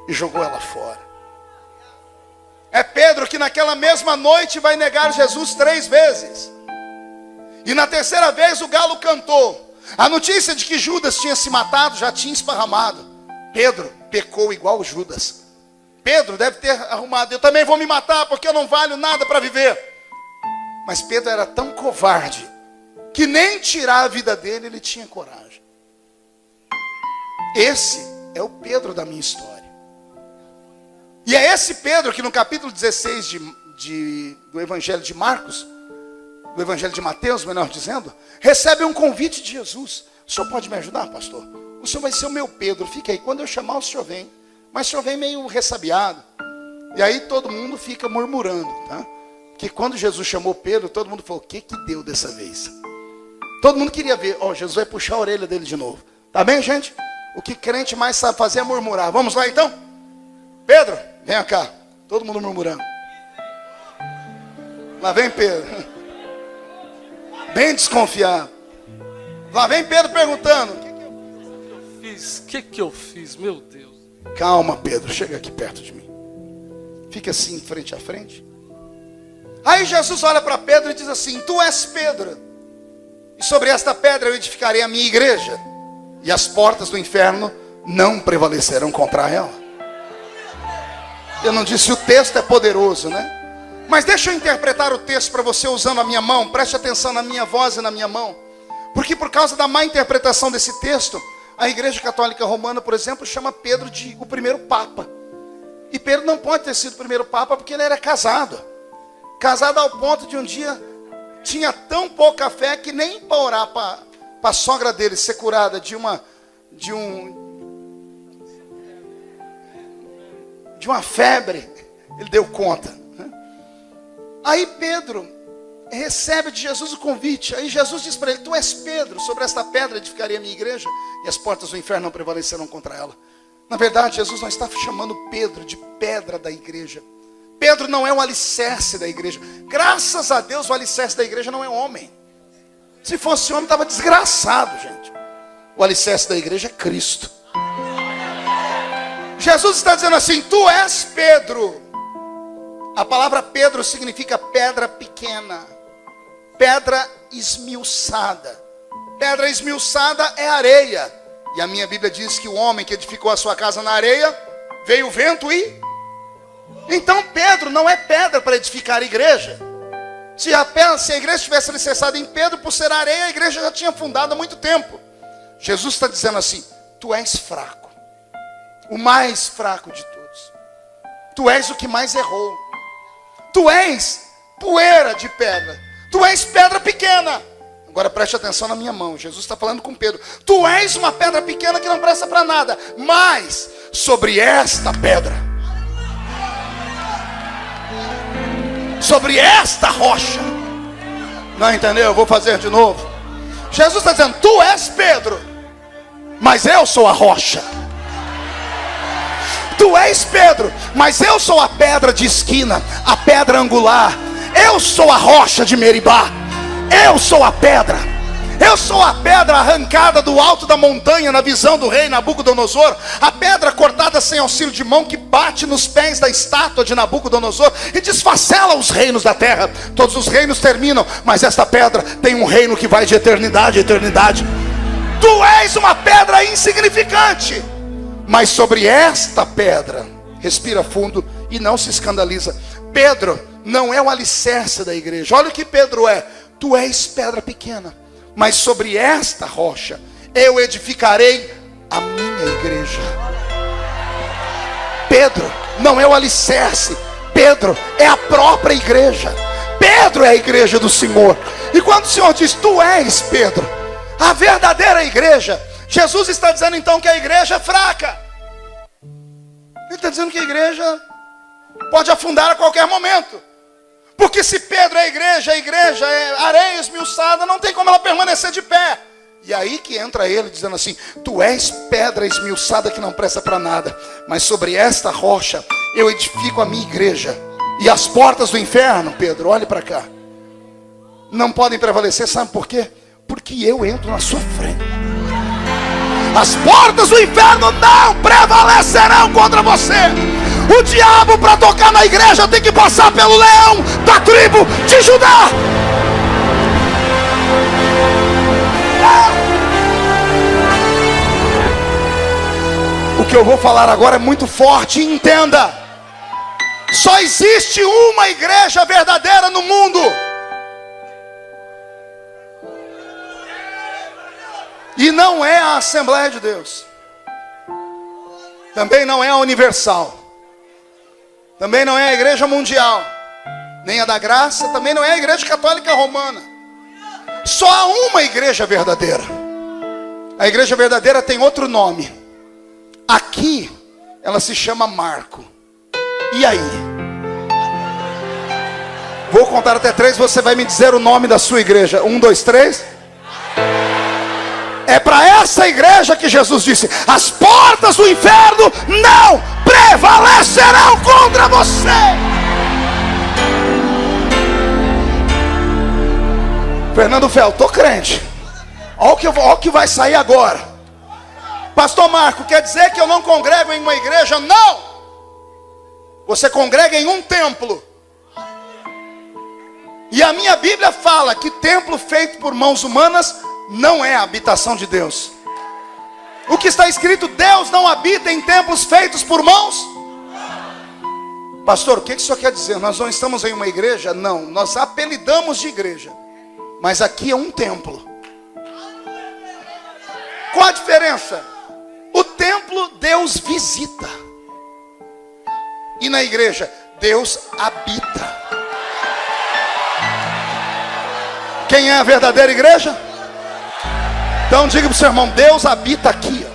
e jogou ela fora. É Pedro que naquela mesma noite vai negar Jesus 3 vezes. E na terceira vez o galo cantou. A notícia de que Judas tinha se matado já tinha esparramado. Pedro pecou igual Judas. Pedro deve ter arrumado, eu também vou me matar porque eu não valho nada para viver. Mas Pedro era tão covarde que nem tirar a vida dele ele tinha coragem. Esse é o Pedro da minha história. E é esse Pedro que no capítulo 16 do Evangelho de Marcos, do Evangelho de Mateus, melhor dizendo, recebe um convite de Jesus. O senhor pode me ajudar, pastor? O senhor vai ser o meu Pedro, fica aí, quando eu chamar o senhor vem. Mas o senhor vem meio ressabiado. E aí todo mundo fica murmurando, tá? Que quando Jesus chamou Pedro, todo mundo falou, o que deu dessa vez? Todo mundo queria ver, Jesus vai puxar a orelha dele de novo. Tá bem, gente? O que crente mais sabe fazer é murmurar. Vamos lá então? Pedro, vem cá. Todo mundo murmurando. Lá vem Pedro. Bem desconfiado. Lá vem Pedro perguntando. O que eu fiz? Meu Deus. Calma, Pedro. Chega aqui perto de mim. Fica assim, frente a frente. Aí Jesus olha para Pedro e diz assim, tu és Pedro. E sobre esta pedra eu edificarei a minha igreja. E as portas do inferno não prevalecerão contra ela. Eu não disse, o texto é poderoso, né? Mas deixa eu interpretar o texto para você usando a minha mão. Preste atenção na minha voz e na minha mão. Porque por causa da má interpretação desse texto, a Igreja Católica Romana, por exemplo, chama Pedro de o primeiro Papa. E Pedro não pode ter sido o primeiro Papa porque ele era casado. Casado ao ponto de um dia tinha tão pouca fé que nem para orar para a sogra dele ser curada de uma febre, ele deu conta. Aí Pedro recebe de Jesus o convite. Aí Jesus diz para ele, tu és Pedro, sobre esta pedra edificarei a minha igreja, e as portas do inferno não prevalecerão contra ela. Na verdade, Jesus não está chamando Pedro de pedra da igreja. Pedro não é o alicerce da igreja. Graças a Deus o alicerce da igreja não é homem. Se fosse homem estava desgraçado, gente. O alicerce da igreja é Cristo. Jesus está dizendo assim, tu és Pedro. A palavra Pedro significa pedra pequena, pedra esmiuçada. Pedra esmiuçada é areia. E a minha Bíblia diz que o homem que edificou a sua casa na areia, veio o vento e Então Pedro não é pedra para edificar a igreja. Se a igreja tivesse alicerçada em Pedro, por ser areia, a igreja já tinha fundado há muito tempo. Jesus está dizendo assim: tu és fraco, o mais fraco de todos. Tu és o que mais errou. Tu és poeira de pedra. Tu és pedra pequena. Agora preste atenção na minha mão. Jesus está falando com Pedro. Tu és uma pedra pequena que não presta para nada. Mas sobre esta pedra, sobre esta rocha. Não entendeu? Eu vou fazer de novo. Jesus está dizendo: tu és Pedro, mas eu sou a rocha. Tu és Pedro, mas eu sou a pedra de esquina, a pedra angular. Eu sou a rocha de Meribá. Eu sou a pedra. Eu sou a pedra arrancada do alto da montanha na visão do rei Nabucodonosor. A pedra cortada sem auxílio de mão, que bate nos pés da estátua de Nabucodonosor e desfacela os reinos da terra. Todos os reinos terminam, mas esta pedra tem um reino que vai de eternidade a eternidade. Tu és uma pedra insignificante, mas sobre esta pedra, respira fundo e não se escandaliza. Pedro não é o alicerce da igreja. Olha o que Pedro é. Tu és pedra pequena, mas sobre esta rocha eu edificarei a minha igreja. Pedro não é o alicerce. Pedro é a própria igreja. Pedro é a igreja do Senhor. E quando o Senhor diz: tu és Pedro, a verdadeira igreja, Jesus está dizendo então que a igreja é fraca. Ele está dizendo que a igreja pode afundar a qualquer momento. Porque se Pedro é a igreja é areia esmiuçada, não tem como ela permanecer de pé. E aí que entra ele dizendo assim: tu és pedra esmiuçada que não presta para nada, mas sobre esta rocha eu edifico a minha igreja. E as portas do inferno, Pedro, olhe para cá, não podem prevalecer. Sabe por quê? Porque eu entro na sua frente. As portas do inferno não prevalecerão contra você. O diabo, para tocar na igreja, tem que passar pelo leão da tribo de Judá. O que eu vou falar agora é muito forte, entenda. Só existe uma igreja verdadeira no mundo. E não é a Assembleia de Deus. Também não é a Universal. Também não é a Igreja Mundial. Nem a da Graça. Também não é a Igreja Católica Romana. Só há uma igreja verdadeira. A igreja verdadeira tem outro nome. Aqui ela se chama Marco. E aí? Vou contar até 3. Você vai me dizer o nome da sua igreja. 1, 2, 3. É para essa igreja que Jesus disse: as portas do inferno não prevalecerão contra você. Fernando Fel, tô crente. Olha o que vai sair agora. Pastor Marco, quer dizer que eu não congrego em uma igreja? Não. Você congrega em um templo. E a minha Bíblia fala que templo feito por mãos humanas não é a habitação de Deus. O que está escrito: Deus não habita em templos feitos por mãos. Pastor, o que isso quer dizer? Nós não estamos em uma igreja? Não, nós apelidamos de igreja, mas aqui é um templo. Qual a diferença? O templo Deus visita, e na igreja Deus habita. Quem é a verdadeira igreja? Então diga para o seu irmão: Deus habita aqui.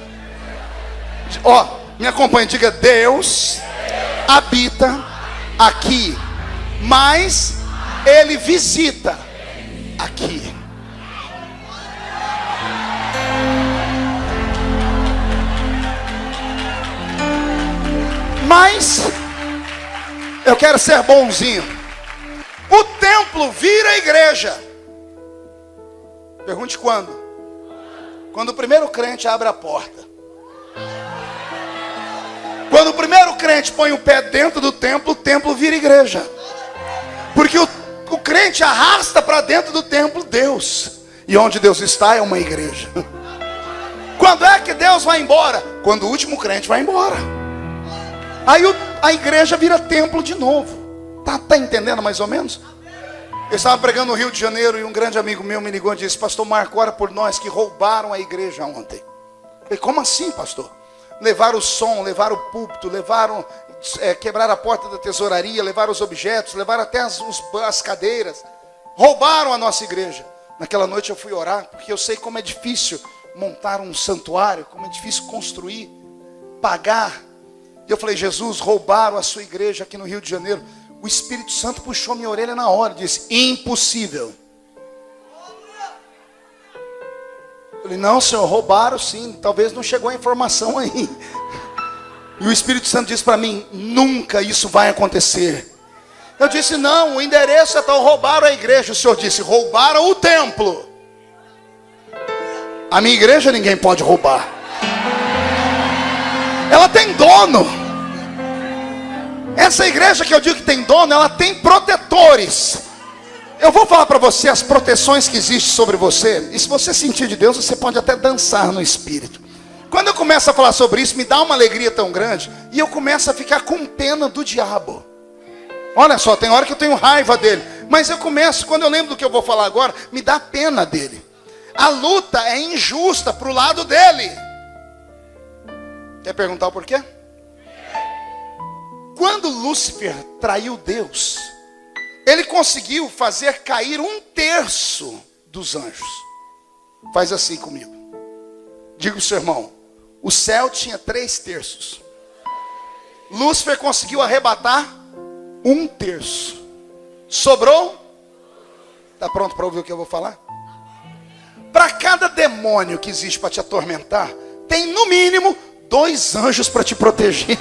Ó, me acompanhe, diga: Deus habita aqui, mas Ele visita aqui. Mas eu quero ser bonzinho. O templo vira a igreja. Pergunte quando? Quando o primeiro crente abre a porta. Quando o primeiro crente põe o pé dentro do templo, o templo vira igreja. Porque o crente arrasta para dentro do templo Deus. E onde Deus está é uma igreja. Quando é que Deus vai embora? Quando o último crente vai embora. Aí a igreja vira templo de novo. Tá entendendo mais ou menos? Eu estava pregando no Rio de Janeiro e um grande amigo meu me ligou e disse: pastor Marco, ora por nós que roubaram a igreja ontem. Eu falei: como assim, pastor? Levaram o som, levaram o púlpito, quebraram a porta da tesouraria, levaram os objetos, levaram até as cadeiras. Roubaram a nossa igreja. Naquela noite eu fui orar, porque eu sei como é difícil montar um santuário, como é difícil construir, pagar. E eu falei: Jesus, roubaram a sua igreja aqui no Rio de Janeiro. O Espírito Santo puxou minha orelha na hora, disse: impossível. Eu falei: não, Senhor, roubaram sim, talvez não chegou a informação aí. E o Espírito Santo disse para mim: nunca isso vai acontecer. Eu disse: não, o endereço é tal, roubaram a igreja. O Senhor disse: roubaram o templo. A minha igreja ninguém pode roubar. Ela tem dono. Essa igreja que eu digo que tem dono, ela tem protetores. Eu vou falar para você as proteções que existem sobre você. E se você sentir de Deus, você pode até dançar no espírito. Quando eu começo a falar sobre isso, me dá uma alegria tão grande. E eu começo a ficar com pena do diabo. Olha só, tem hora que eu tenho raiva dele. Mas eu começo, quando eu lembro do que eu vou falar agora, me dá pena dele. A luta é injusta para o lado dele. Quer perguntar o porquê? Quando Lúcifer traiu Deus, ele conseguiu fazer cair 1/3 dos anjos. Faz assim comigo. Diga ao seu irmão: o céu tinha 3/3. Lúcifer conseguiu arrebatar 1/3. Sobrou? Está pronto para ouvir o que eu vou falar? Para cada demônio que existe para te atormentar, tem no mínimo 2 anjos para te proteger.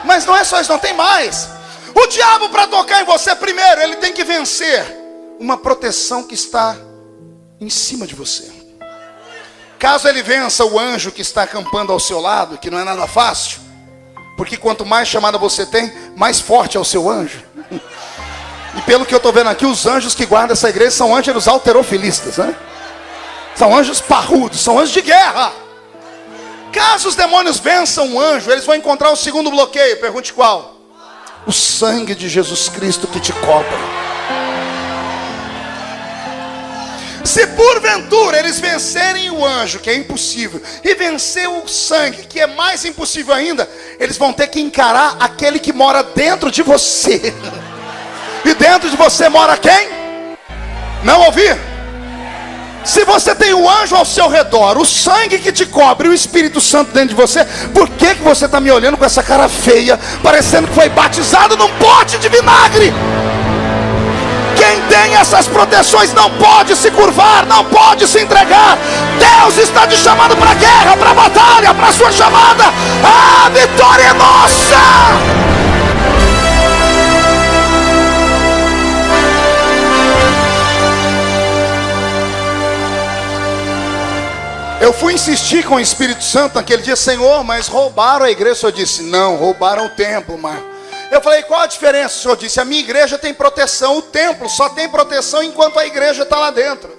Mas não é só isso, não, tem mais. O diabo, para tocar em você, primeiro ele tem que vencer uma proteção que está em cima de você. Caso ele vença o anjo que está acampando ao seu lado, que não é nada fácil, porque quanto mais chamada você tem, mais forte é o seu anjo. E pelo que eu estou vendo aqui, os anjos que guardam essa igreja são anjos alterofilistas, né? São anjos parrudos, são anjos de guerra. Caso os demônios vençam um anjo, eles vão encontrar o segundo bloqueio. Pergunte qual? O sangue de Jesus Cristo que te cobre. Se porventura eles vencerem o anjo, que é impossível, e vencer o sangue, que é mais impossível ainda, eles vão ter que encarar aquele que mora dentro de você. E dentro de você mora quem? Não ouvi? Se você tem o anjo ao seu redor, o sangue que te cobre, o Espírito Santo dentro de você, por que você está me olhando com essa cara feia, parecendo que foi batizado num pote de vinagre? Quem tem essas proteções não pode se curvar, não pode se entregar. Deus está te chamando para a guerra, para a batalha, para a sua chamada. A vitória é nossa! Eu fui insistir com o Espírito Santo naquele dia: Senhor, mas roubaram a igreja. O Senhor disse: não, roubaram o templo, Marco. Eu falei: qual a diferença? O Senhor disse: a minha igreja tem proteção, o templo só tem proteção enquanto a igreja está lá dentro.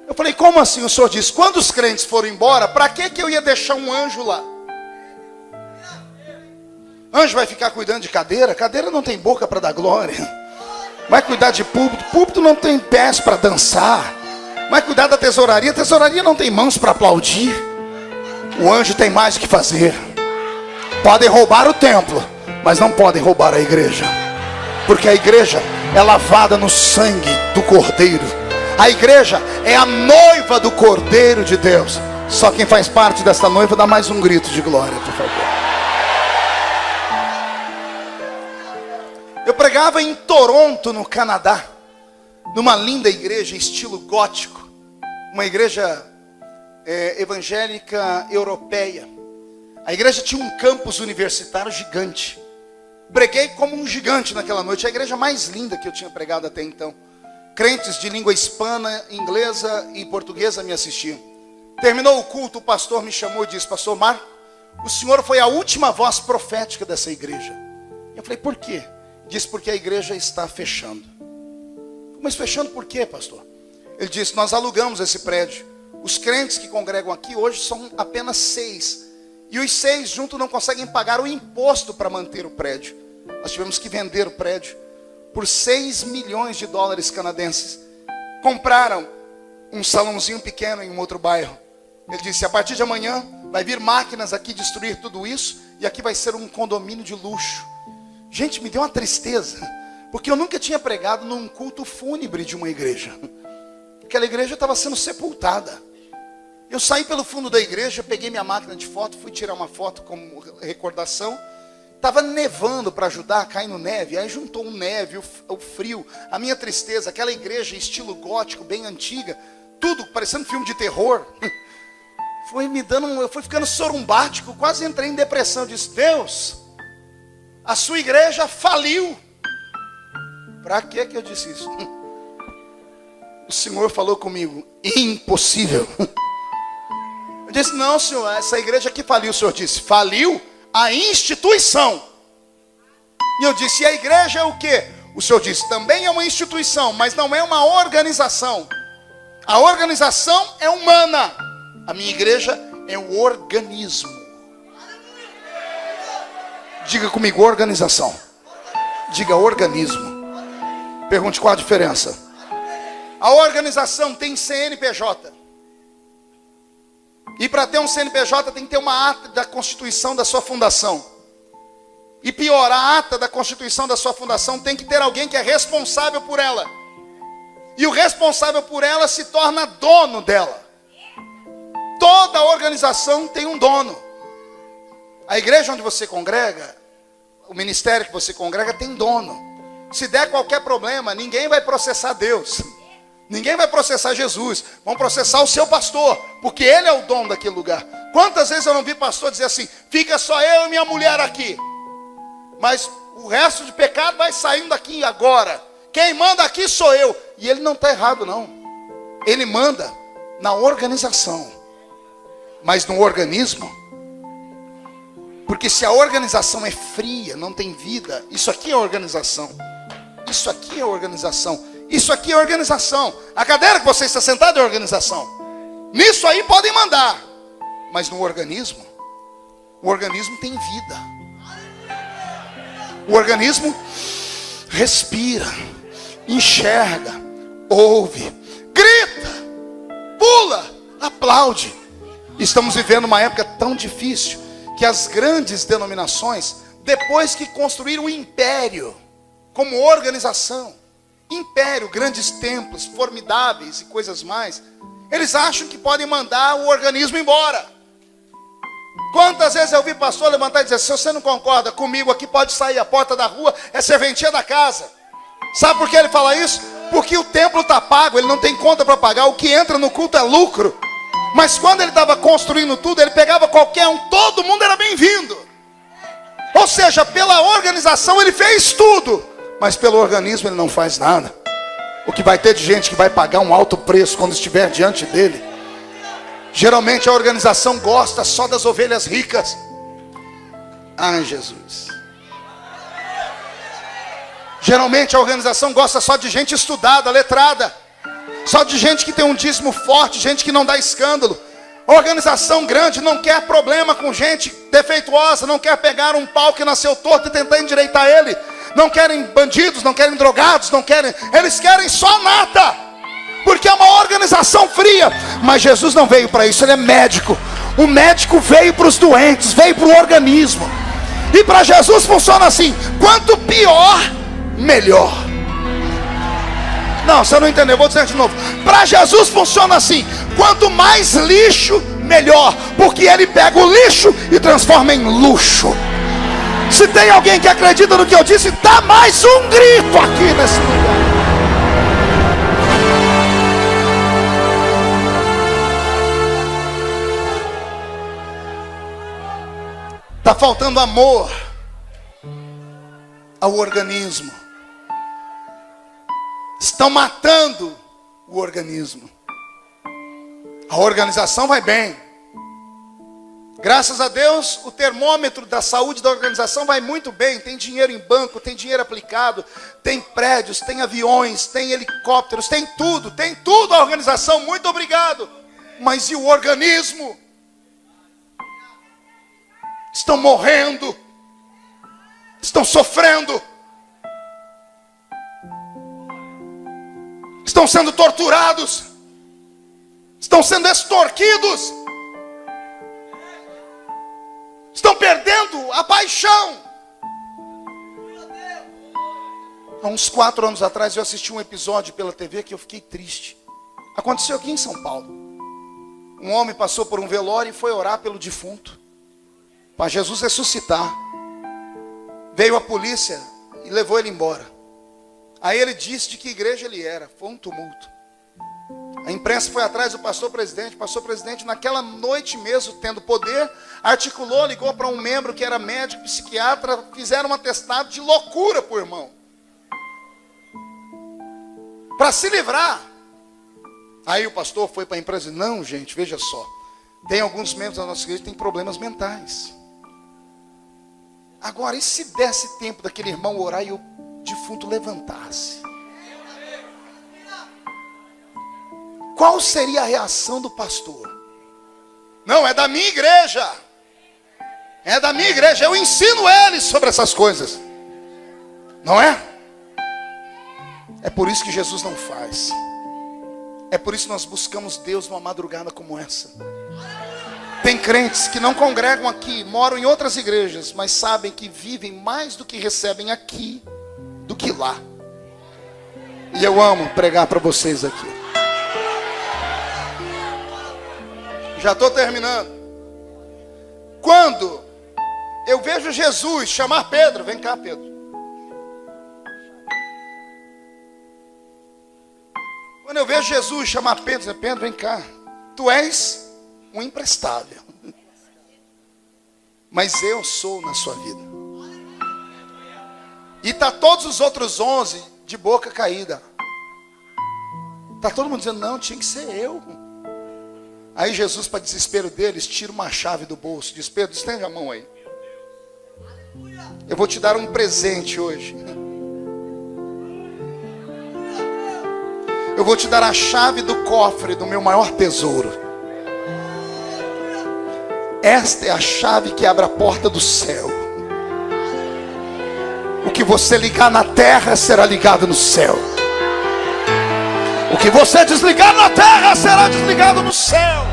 Eu falei: como assim? O Senhor disse: quando os crentes foram embora, para que eu ia deixar um anjo lá? Anjo vai ficar cuidando de cadeira? Cadeira não tem boca para dar glória. Vai cuidar de púlpito? Púlpito não tem pés para dançar. Vai cuidar da tesouraria? A tesouraria não tem mãos para aplaudir. O anjo tem mais o que fazer. Podem roubar o templo, mas não podem roubar a igreja, porque a igreja é lavada no sangue do Cordeiro. A igreja é a noiva do Cordeiro de Deus. Só quem faz parte dessa noiva dá mais um grito de glória, por favor. Eu pregava em Toronto, no Canadá, numa linda igreja estilo gótico, uma igreja evangélica europeia. A igreja tinha um campus universitário gigante. Preguei como um gigante naquela noite, a igreja mais linda que eu tinha pregado até então. Crentes de língua hispana, inglesa e portuguesa me assistiam. Terminou o culto, o pastor me chamou e disse: Pastor Marco, o senhor foi a última voz profética dessa igreja. Eu falei: por quê? Disse: porque a igreja está fechando. Mas fechando por quê, pastor? Ele disse: nós alugamos esse prédio. Os crentes que congregam aqui hoje são apenas 6. E os 6 juntos não conseguem pagar o imposto para manter o prédio. Nós tivemos que vender o prédio por 6 milhões de dólares canadenses. Compraram um salãozinho pequeno em um outro bairro. Ele disse, a partir de amanhã vai vir máquinas aqui destruir tudo isso, e aqui vai ser um condomínio de luxo. Gente, me deu uma tristeza, porque eu nunca tinha pregado num culto fúnebre de uma igreja. Aquela igreja estava sendo sepultada. Eu saí pelo fundo da igreja, peguei minha máquina de foto, fui tirar uma foto como recordação. Estava nevando para ajudar, caindo neve. Aí juntou o neve, o frio, a minha tristeza. Aquela igreja estilo gótico, bem antiga, tudo parecendo filme de terror. Eu fui ficando sorumbático, quase entrei em depressão. Eu disse, Deus, a sua igreja faliu. Para que eu disse isso? O Senhor falou comigo, impossível. Eu disse, não, Senhor, essa igreja aqui faliu. O Senhor disse, faliu a instituição. E eu disse, e a igreja é o quê? O Senhor disse, também é uma instituição, mas não é uma organização. A organização é humana. A minha igreja é um organismo. Diga comigo, organização. Diga organismo. Pergunte qual a diferença. A organização tem CNPJ. E para ter um CNPJ tem que ter uma ata da constituição da sua fundação. E pior, a ata da constituição da sua fundação tem que ter alguém que é responsável por ela. E o responsável por ela se torna dono dela. Toda organização tem um dono. A igreja onde você congrega, o ministério que você congrega tem dono. Se der qualquer problema, ninguém vai processar Deus. Ninguém vai processar Jesus. Vão processar o seu pastor, porque ele é o dono daquele lugar. Quantas vezes eu não vi pastor dizer assim, fica só eu e minha mulher aqui, mas o resto de pecado vai saindo daqui agora. Quem manda aqui sou eu. E ele não está errado não. Ele manda na organização. Mas no organismo, porque se a organização é fria, não tem vida, isso aqui é organização. Isso aqui é organização. Isso aqui é organização. A cadeira que você está sentado é organização. Nisso aí podem mandar. Mas no organismo, o organismo tem vida. O organismo respira, enxerga, ouve, grita, pula, aplaude. Estamos vivendo uma época tão difícil que as grandes denominações, depois que construíram o império como organização, império, grandes templos formidáveis e coisas mais, eles acham que podem mandar o organismo embora. Quantas vezes eu vi pastor levantar e dizer, se você não concorda comigo aqui, pode sair, a porta da rua é serventia da casa. Sabe por que ele fala isso? Porque o templo está pago, ele não tem conta para pagar, o que entra no culto é lucro. Mas quando ele estava construindo tudo, ele pegava qualquer um, todo mundo era bem-vindo. Ou seja, pela organização ele fez tudo, mas pelo organismo ele não faz nada. O que vai ter de gente que vai pagar um alto preço quando estiver diante dele. Geralmente a organização gosta só das ovelhas ricas. Ai, Jesus. Geralmente a organização gosta só de gente estudada, letrada. Só de gente que tem um dízimo forte, gente que não dá escândalo. A organização grande não quer problema com gente defeituosa, não quer pegar um pau que nasceu torto e tentar endireitar ele. Não querem bandidos, não querem drogados, não querem, eles querem só nada. Porque é uma organização fria. Mas Jesus não veio para isso, ele é médico. O médico veio para os doentes, veio para o organismo. E para Jesus funciona assim: quanto pior, melhor. Não, você não entendeu, vou dizer de novo. Para Jesus funciona assim: quanto mais lixo, melhor. Porque ele pega o lixo e transforma em luxo. Se tem alguém que acredita no que eu disse, dá mais um grito aqui nesse lugar. Está faltando amor ao organismo. Estão matando o organismo. A organização vai bem. Graças a Deus, o termômetro da saúde da organização vai muito bem. Tem dinheiro em banco, tem dinheiro aplicado, tem prédios, tem aviões, tem helicópteros, tem tudo a organização. Muito obrigado. Mas e o organismo? Estão morrendo, estão sofrendo, estão sendo torturados, estão sendo extorquidos, estão perdendo a paixão. Há uns 4 anos atrás eu assisti um episódio pela TV que eu fiquei triste. Aconteceu aqui em São Paulo. Um homem passou por um velório e foi orar pelo defunto, para Jesus ressuscitar. Veio a polícia e levou ele embora. Aí ele disse de que igreja ele era. Foi um tumulto. A imprensa foi atrás do pastor presidente. O pastor presidente, naquela noite mesmo, tendo poder, articulou, ligou para um membro que era médico, psiquiatra, fizeram um atestado de loucura pro irmão, para se livrar. Aí o pastor foi para a empresa e disse: não, gente, veja só, tem alguns membros da nossa igreja que têm problemas mentais. Agora, e se desse tempo daquele irmão orar e o defunto levantasse? Qual seria a reação do pastor? Não, é da minha igreja. É da minha igreja, eu ensino eles sobre essas coisas. Não é? É por isso que Jesus não faz. É por isso que nós buscamos Deus numa madrugada como essa. Tem crentes que não congregam aqui, moram em outras igrejas, mas sabem que vivem mais do que recebem aqui do que lá. E eu amo pregar para vocês aqui. Já estou terminando. Quando eu vejo Jesus chamar Pedro, vem cá, Pedro. Quando eu vejo Jesus chamar Pedro, dizer: Pedro, vem cá, tu és um imprestável, mas eu sou na sua vida. E tá todos os outros 11 de boca caída. Tá todo mundo dizendo: não, tinha que ser eu. Aí Jesus, para desespero deles, tira uma chave do bolso, diz: Pedro, estende a mão aí. Eu vou te dar um presente hoje. Eu vou te dar a chave do cofre do meu maior tesouro. Esta é a chave que abre a porta do céu. O que você ligar na terra será ligado no céu. O que você desligar na terra será desligado no céu.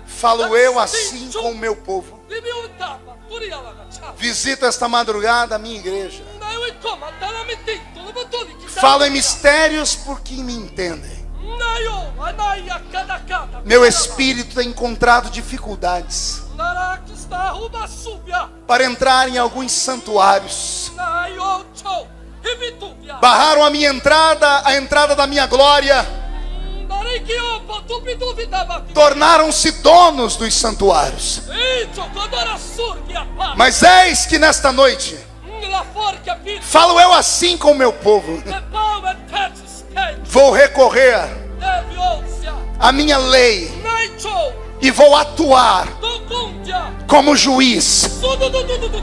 Falo eu assim com o meu povo. Visita esta madrugada a minha igreja. Falo em mistérios porque me entendem. Meu espírito tem encontrado dificuldades para entrar em alguns santuários. Barraram a minha entrada, a entrada da minha glória. Tornaram-se donos dos santuários. Mas eis que nesta noite falo eu assim com o meu povo. Vou recorrer à minha lei e vou atuar como juiz.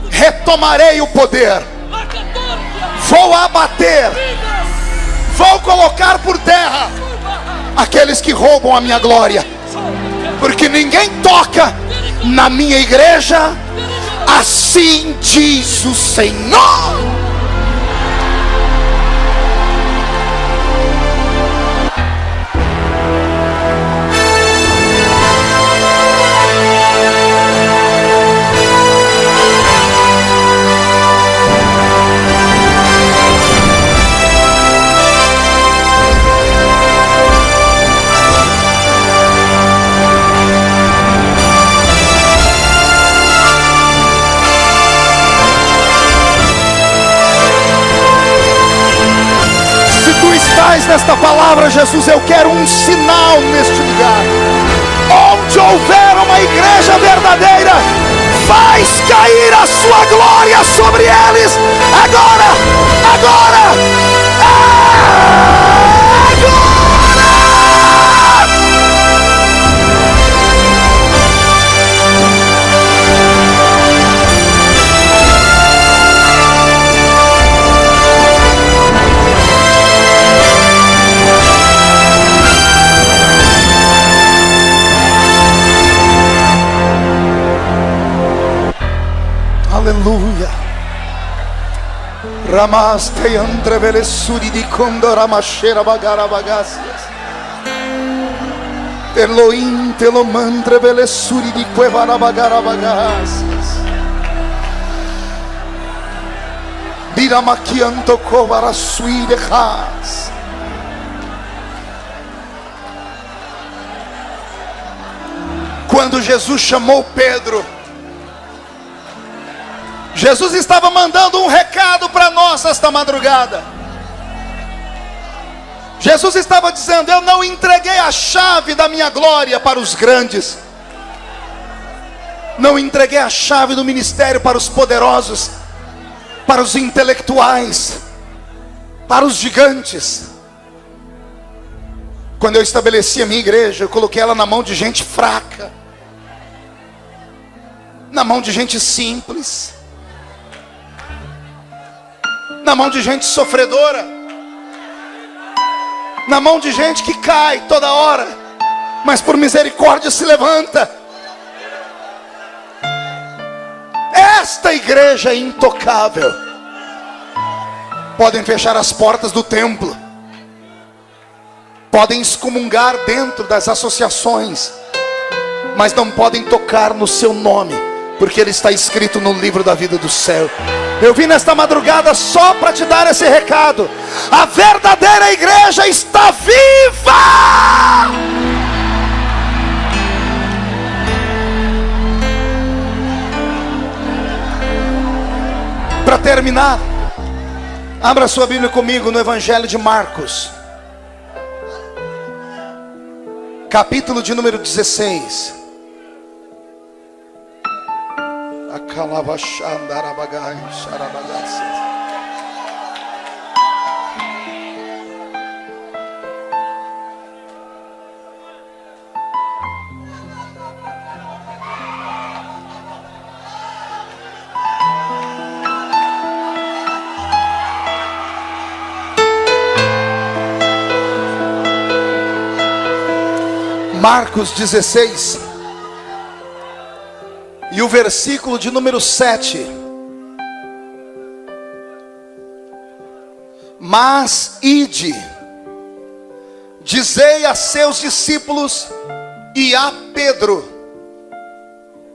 Retomarei o poder. Vou abater, vou colocar por terra aqueles que roubam a minha glória, porque ninguém toca na minha igreja, assim diz o Senhor. Nesta palavra, Jesus, eu quero um sinal neste lugar. Onde houver uma igreja verdadeira, faz cair a sua glória sobre eles. Agora, agora. Ramaste entre velesuri di condora machera bagara bagacias. Elohim te lo mantre velesuri di quevara bagara bagacias. Biramakianto kovara sui de has. Quando Jesus chamou Pedro, Jesus estava mandando um recado para nós esta madrugada. Jesus estava dizendo: eu não entreguei a chave da minha glória para os grandes, não entreguei a chave do ministério para os poderosos, para os intelectuais, para os gigantes. Quando eu estabeleci a minha igreja, eu coloquei ela na mão de gente fraca, na mão de gente simples, na mão de gente sofredora, na mão de gente que cai toda hora, mas por misericórdia se levanta. Esta igreja é intocável. Podem fechar as portas do templo, podem excomungar dentro das associações, mas não podem tocar no seu nome, porque ele está escrito no livro da vida do céu. Eu vim nesta madrugada só para te dar esse recado: a verdadeira igreja está viva. Para terminar, abra sua Bíblia comigo no Evangelho de Marcos, capítulo de número 16. Marcos 16 e o versículo de número 7. Mas ide, dizei a seus discípulos e a Pedro,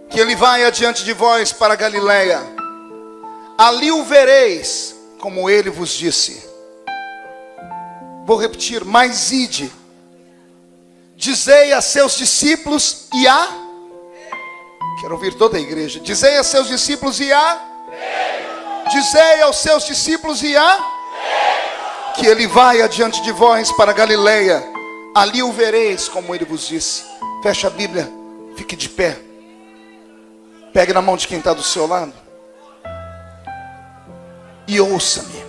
que ele vai adiante de vós para Galiléia. Ali o vereis, como ele vos disse. Vou repetir: mas ide, dizei a seus discípulos e a... Quero ouvir toda a igreja. Dizei a seus discípulos e a... Dizei aos seus discípulos e a... Que ele vai adiante de vós para Galiléia. Ali o vereis, como ele vos disse. Feche a Bíblia, fique de pé. Pegue na mão de quem está do seu lado e ouça-me.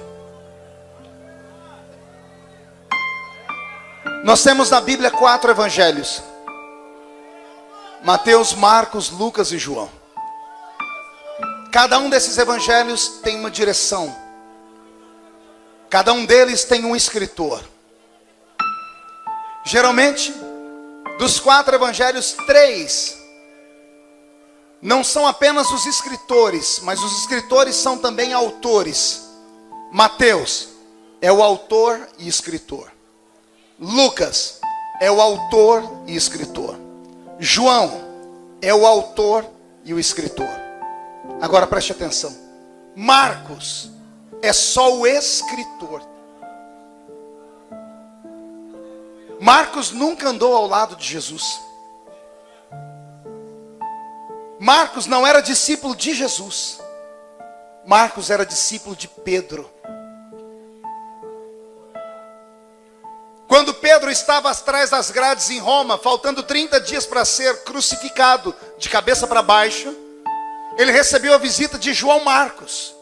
Nós temos na Bíblia 4 evangelhos: Mateus, Marcos, Lucas e João. Cada um desses evangelhos tem uma direção. Cada um deles tem um escritor. Geralmente, dos 4 evangelhos, 3 não são apenas os escritores, mas os escritores são também autores. Mateus é o autor e escritor. Lucas é o autor e escritor. João é o autor e o escritor. Agora preste atenção: Marcos é só o escritor. Marcos nunca andou ao lado de Jesus. Marcos não era discípulo de Jesus. Marcos era discípulo de Pedro. Quando Pedro estava atrás das grades em Roma, faltando 30 dias para ser crucificado de cabeça para baixo, ele recebeu a visita de João Marcos,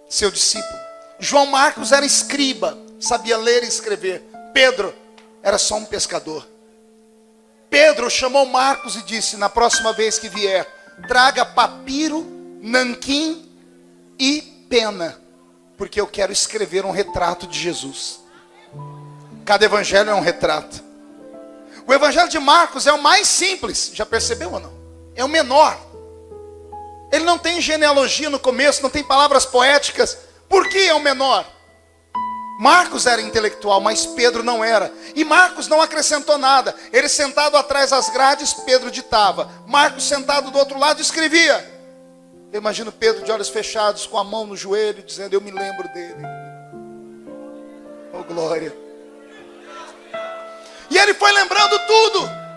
seu discípulo. João Marcos era escriba, sabia ler e escrever. Pedro era só um pescador. Pedro chamou Marcos e disse: na próxima vez que vier, traga papiro, nanquim e pena, porque eu quero escrever um retrato de Jesus. Cada evangelho é um retrato. O evangelho de Marcos é o mais simples, já percebeu ou não? É o menor. Ele não tem genealogia no começo, não tem palavras poéticas, Por que é o menor? Marcos era intelectual, mas Pedro não era. E Marcos não acrescentou nada. Ele sentado atrás das grades, Pedro ditava. Marcos sentado do outro lado escrevia. Eu imagino Pedro de olhos fechados, com a mão no joelho, dizendo: eu me lembro dele. Oh, glória. E ele foi lembrando tudo.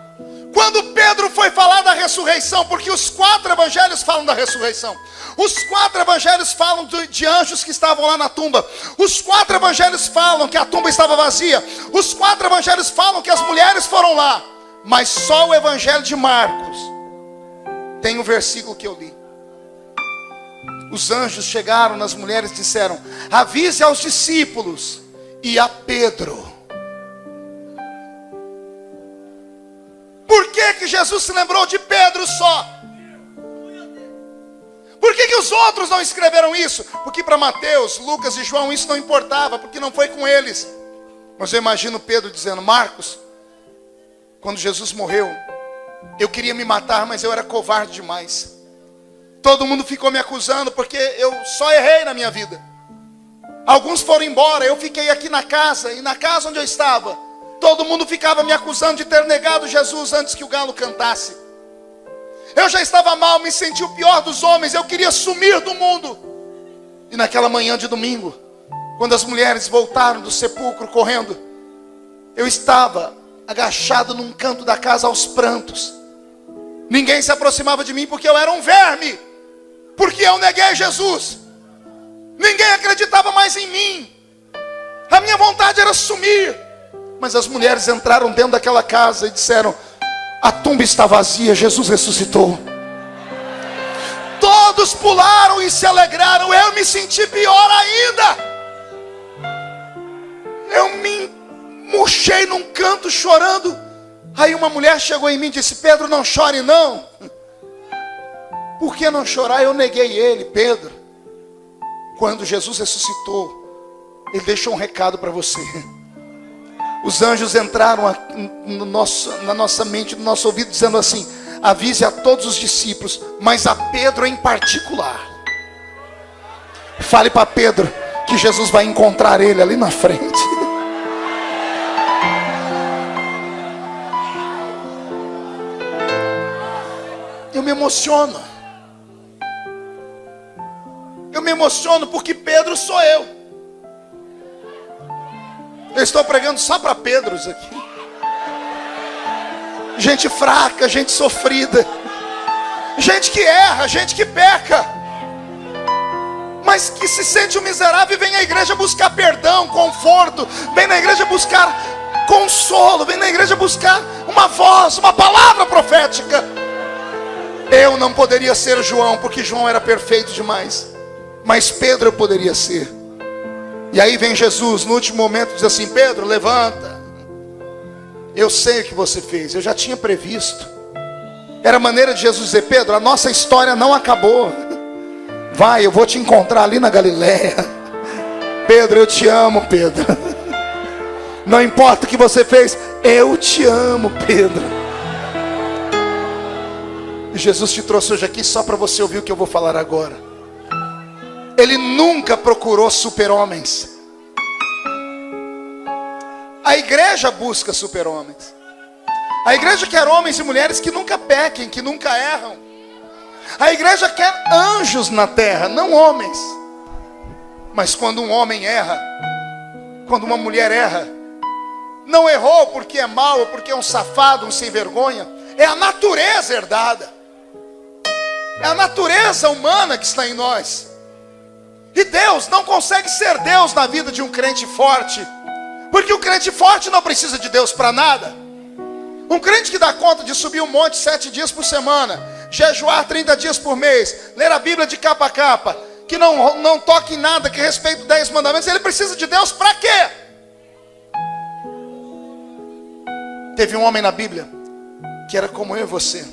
Quando Pedro foi falar da ressurreição, porque os 4 evangelhos falam da ressurreição. Os 4 evangelhos falam de anjos que estavam lá na tumba. Os 4 evangelhos falam que a tumba estava vazia. Os 4 evangelhos falam que as mulheres foram lá. Mas só o evangelho de Marcos tem um versículo que eu li. Os anjos chegaram nas mulheres e disseram: avise aos discípulos e a Pedro. Por que Jesus se lembrou de Pedro só? Por que os outros não escreveram isso? Porque para Mateus, Lucas e João isso não importava, porque não foi com eles. Mas eu imagino Pedro dizendo: Marcos, quando Jesus morreu, eu queria me matar, mas eu era covarde demais. Todo mundo ficou me acusando porque eu só errei na minha vida. Alguns foram embora, eu fiquei aqui na casa, e na casa onde eu estava, todo mundo ficava me acusando de ter negado Jesus antes que o galo cantasse. Eu já estava mal, me senti o pior dos homens, eu queria sumir do mundo. E naquela manhã de domingo, quando as mulheres voltaram do sepulcro correndo, eu estava agachado num canto da casa aos prantos. Ninguém se aproximava de mim porque eu era um verme, porque eu neguei Jesus. Ninguém acreditava mais em mim. A minha vontade era sumir. Mas as mulheres entraram dentro daquela casa e disseram: a tumba está vazia, Jesus ressuscitou. Todos pularam e se alegraram. Eu me senti pior ainda. Eu me murchei num canto chorando. Aí uma mulher chegou em mim e disse: Pedro, não chore não. Por que não chorar? Eu neguei ele. Pedro, quando Jesus ressuscitou, ele deixou um recado para você. Os anjos entraram na nossa mente, no nosso ouvido, dizendo assim: avise a todos os discípulos, mas a Pedro em particular. Fale para Pedro que Jesus vai encontrar ele ali na frente. Eu me emociono. Eu me emociono porque Pedro sou eu. Eu estou pregando só para Pedros aqui. Gente fraca, gente sofrida, gente que erra, gente que peca, mas que se sente um miserável e vem à igreja buscar perdão, conforto, vem na igreja buscar consolo, vem na igreja buscar uma voz, uma palavra profética. Eu não poderia ser João, porque João era perfeito demais, mas Pedro eu poderia ser. E aí vem Jesus no último momento e diz assim: Pedro, levanta. Eu sei o que você fez, eu já tinha previsto. Era a maneira de Jesus dizer: Pedro, a nossa história não acabou. Vai, eu vou te encontrar ali na Galileia. Pedro, eu te amo, Pedro. Não importa o que você fez, eu te amo, Pedro. E Jesus te trouxe hoje aqui só para você ouvir o que eu vou falar agora. Ele nunca procurou super-homens. A igreja busca super-homens. A igreja quer homens e mulheres que nunca pequem, que nunca erram. A igreja quer anjos na terra, não homens. Mas quando um homem erra, quando uma mulher erra, não errou porque é mau, ou porque é um safado, um sem vergonha. É a natureza herdada. É a natureza humana que está em nós. E Deus não consegue ser Deus na vida de um crente forte, porque o crente forte não precisa de Deus para nada. Um crente que dá conta de subir um monte 7 dias por semana, jejuar 30 dias por mês, ler a Bíblia de capa a capa, que não toque em nada que respeite 10 mandamentos, ele precisa de Deus para quê? Teve um homem na Bíblia que era como eu e você.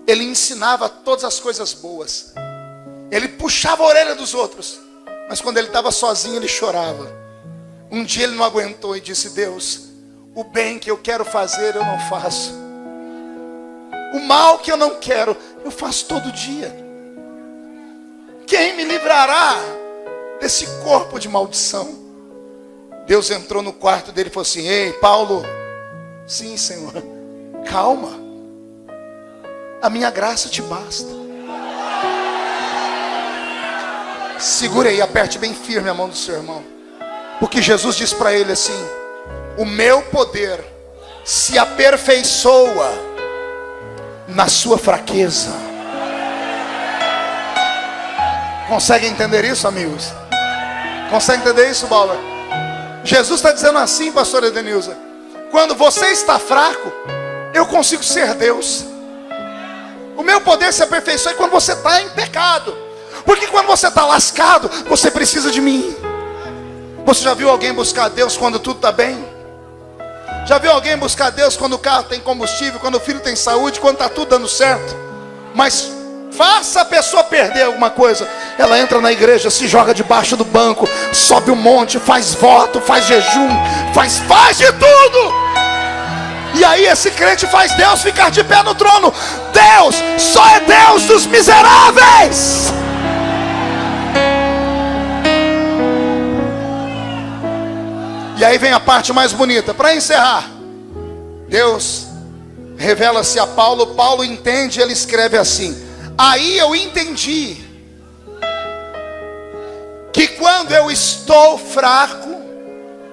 Ele ensinava todas as coisas boas. Ele puxava a orelha dos outros, mas quando ele estava sozinho ele chorava. Um dia ele não aguentou e disse: Deus, o bem que eu quero fazer eu não faço. O mal que eu não quero, eu faço todo dia. Quem me livrará desse corpo de maldição. Deus entrou no quarto dele e falou assim: ei, Paulo. Sim, Senhor. Calma. A minha graça te basta. Segure aí, aperte bem firme a mão do seu irmão. Porque Jesus disse para ele assim: o meu poder se aperfeiçoa na sua fraqueza. Consegue entender isso, amigos? Consegue entender isso, Bauer? Jesus está dizendo assim, pastora Edenilza: quando você está fraco, eu consigo ser Deus. O meu poder se aperfeiçoa quando você está em pecado. Porque quando você está lascado, você precisa de mim. Você já viu alguém buscar Deus quando tudo está bem? Já viu alguém buscar Deus quando o carro tem combustível, quando o filho tem saúde, quando está tudo dando certo? Mas faça a pessoa perder alguma coisa, ela entra na igreja, se joga debaixo do banco, sobe um monte, faz voto, faz jejum, faz de tudo. E aí esse crente faz Deus ficar de pé no trono. Deus só é Deus dos miseráveis. E aí vem a parte mais bonita. Para encerrar, Deus revela-se a Paulo. Paulo entende, ele escreve assim: aí eu entendi que quando eu estou fraco,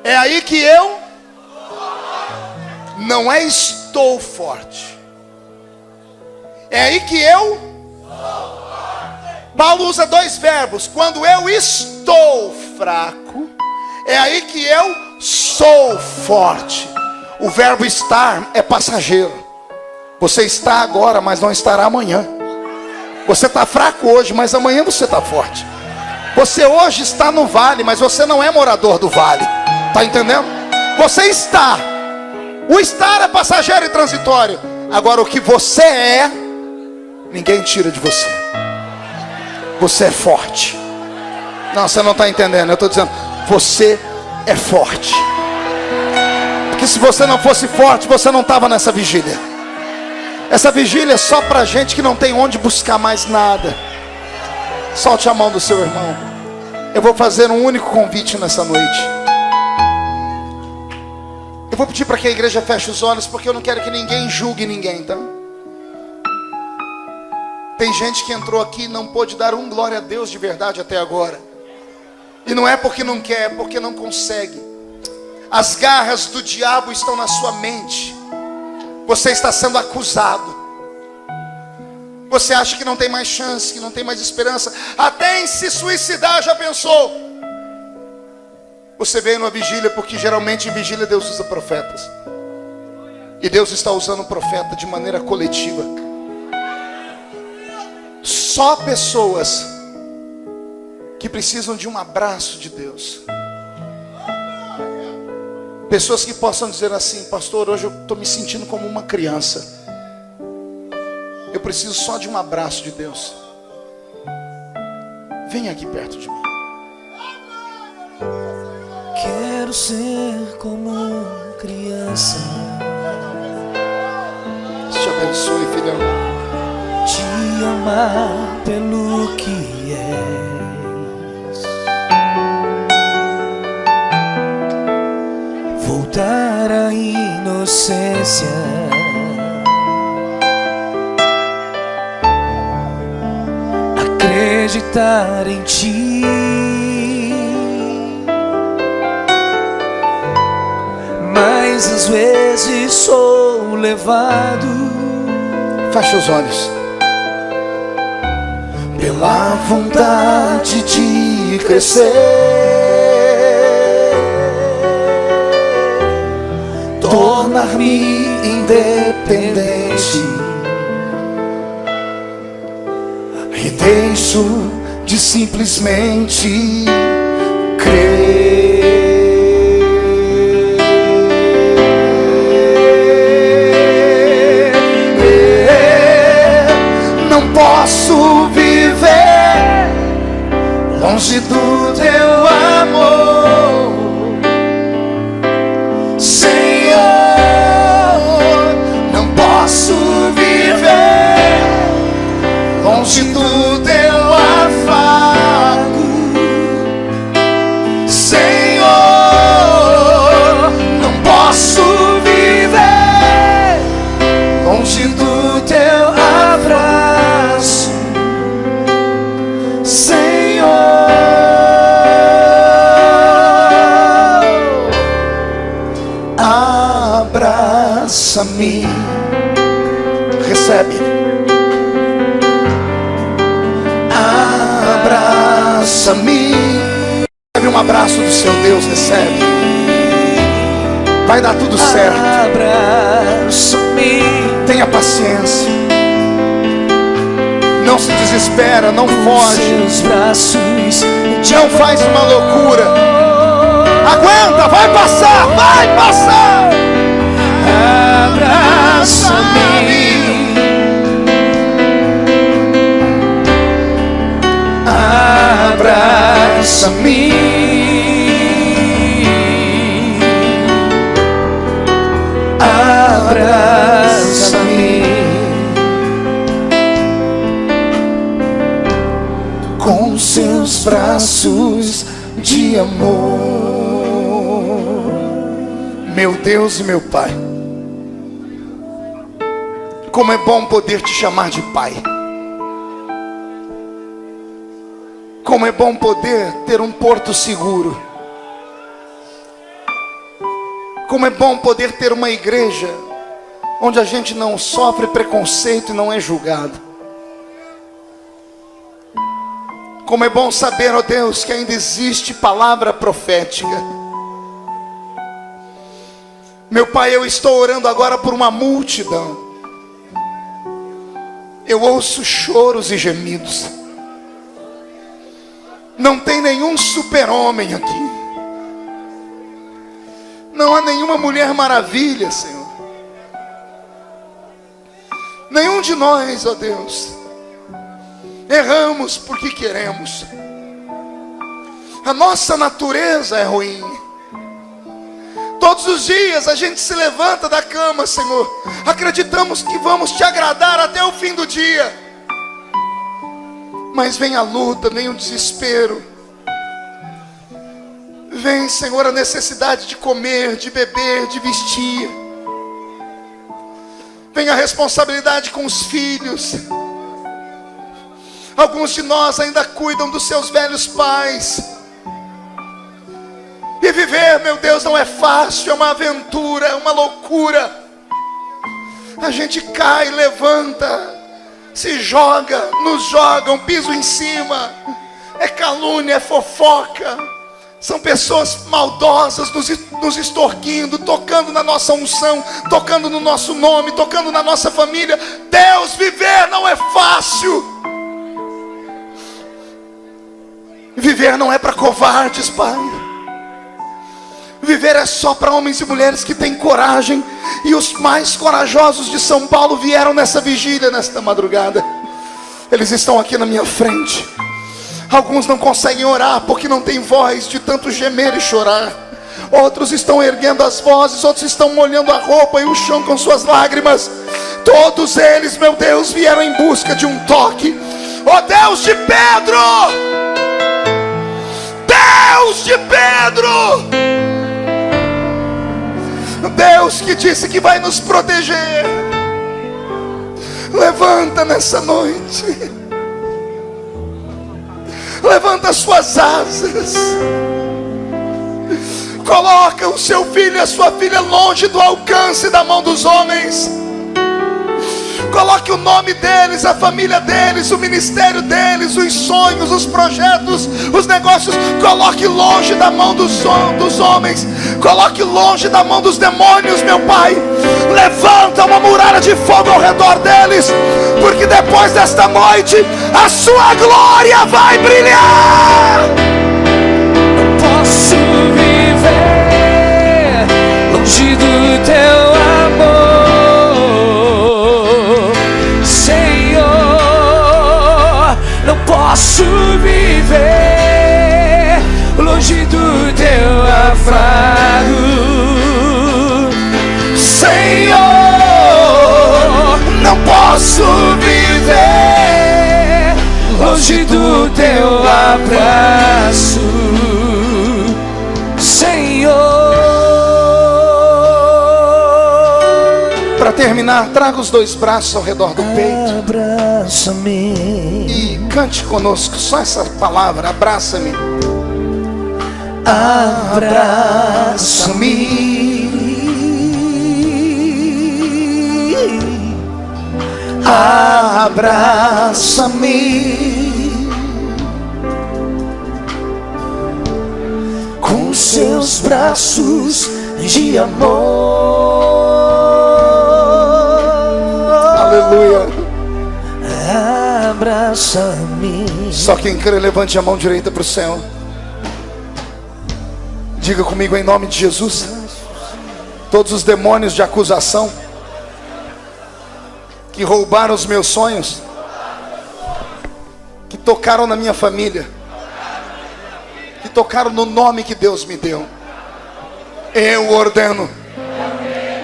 é aí que eu não é estou forte, é aí que eu. Paulo usa dois verbos. Quando eu estou fraco, é aí que eu sou forte. O verbo estar é passageiro. Você está agora, mas não estará amanhã. Você está fraco hoje, mas amanhã você está forte. Você hoje está no vale, mas você não é morador do vale. Está entendendo? Você está. O estar é passageiro e transitório. Agora o que você é, ninguém tira de você. Você é forte. Não, você não está entendendo. Eu estou dizendo, você é forte. Porque se você não fosse forte, você não estava nessa vigília. Essa vigília é só para gente que não tem onde buscar mais nada. Solte a mão do seu irmão. Eu vou fazer um único convite nessa noite. Eu vou pedir para que a igreja feche os olhos, porque eu não quero que ninguém julgue ninguém, tá? Tem gente que entrou aqui e não pôde dar um glória a Deus de verdade até agora. E não é porque não quer, é porque não consegue. As garras do diabo estão na sua mente. Você está sendo acusado. Você acha que não tem mais chance, que não tem mais esperança. Até em se suicidar já pensou. Você veio numa vigília porque geralmente em vigília Deus usa profetas. E Deus está usando o profeta de maneira coletiva. Só pessoas que precisam de um abraço de Deus. Pessoas que possam dizer assim: pastor, hoje eu estou me sentindo como uma criança. Eu preciso só de um abraço de Deus. Venha aqui perto de mim. Quero ser como criança. Deus te abençoe, filhão. Te amar pelo que és. Voltar à inocência. Acreditar em ti. Mas às vezes sou levado. Feche os olhos. Pela vontade de crescer, tornar-me independente, e deixo de simplesmente crer. Não posso viver longe do teu amor, Senhor. Não posso viver longe do teu afago. abraça-me. Recebe. Abraça-me. Recebe um abraço do seu Deus, recebe. Vai dar tudo certo. Abraça-me. Tenha paciência. Não se desespera, não foge. Seus braços não faz uma loucura. Aguenta, vai passar, vai passar. Abraça-me. Abraça-me. Abraça-me. Com seus braços de amor. Meu Deus e meu Pai, como é bom poder te chamar de Pai. Como é bom poder ter um porto seguro. Como é bom poder ter uma igreja onde a gente não sofre preconceito e não é julgado. Como é bom saber, ó Deus, que ainda existe palavra profética. Meu Pai, eu estou orando agora por uma multidão. Eu ouço choros e gemidos. Não tem nenhum super-homem aqui. Não há nenhuma mulher maravilha, Senhor. Nenhum de nós, ó Deus, erramos porque queremos. A nossa natureza é ruim. Todos os dias a gente se levanta da cama, Senhor, acreditamos que vamos te agradar até o fim do dia. Mas vem a luta, vem o desespero. Vem, Senhor, a necessidade de comer, de beber, de vestir. Vem a responsabilidade com os filhos. Alguns de nós ainda cuidam dos seus velhos pais. E viver, meu Deus, não é fácil, é uma aventura, é uma loucura. A gente cai, levanta, se joga, nos jogam, piso em cima. É calúnia, é fofoca. São pessoas maldosas nos extorquindo, tocando na nossa unção, tocando no nosso nome, tocando na nossa família. Deus, viver não é fácil. Viver não é para covardes, Pai. Viver é só para homens e mulheres que têm coragem. E os mais corajosos de São Paulo vieram nessa vigília, nesta madrugada. Eles estão aqui na minha frente. Alguns não conseguem orar porque não têm voz de tanto gemer e chorar. Outros estão erguendo as vozes, outros estão molhando a roupa e o chão com suas lágrimas. Todos eles, meu Deus, vieram em busca de um toque. Ó Deus de Pedro! Deus de Pedro! Deus que disse que vai nos proteger. Levanta nessa noite. Levanta as suas asas. Coloca o seu filho e a sua filha longe do alcance da mão dos homens. Coloque o nome deles, a família deles, o ministério deles, os sonhos, os projetos, os negócios. Coloque longe da mão dos homens. Coloque longe da mão dos demônios, meu Pai. Levanta uma muralha de fogo ao redor deles, porque depois desta noite a sua glória vai brilhar. Não posso viver longe do teu amor, Senhor. Não posso viver longe do teu afago, Senhor. Não posso viver longe do teu abraço, Senhor. Para terminar, traga os dois braços ao redor do peito. Abraça-me. E cante conosco só essa palavra, abraça-me. Abraça-me. abraça-me com seus braços de amor. Aleluia. Abraça-me. Só quem crê, levante a mão direita para o céu. Diga comigo em nome de Jesus. Todos os demônios de acusação que roubaram os meus sonhos, que tocaram na minha família, que tocaram no nome que Deus me deu, eu ordeno.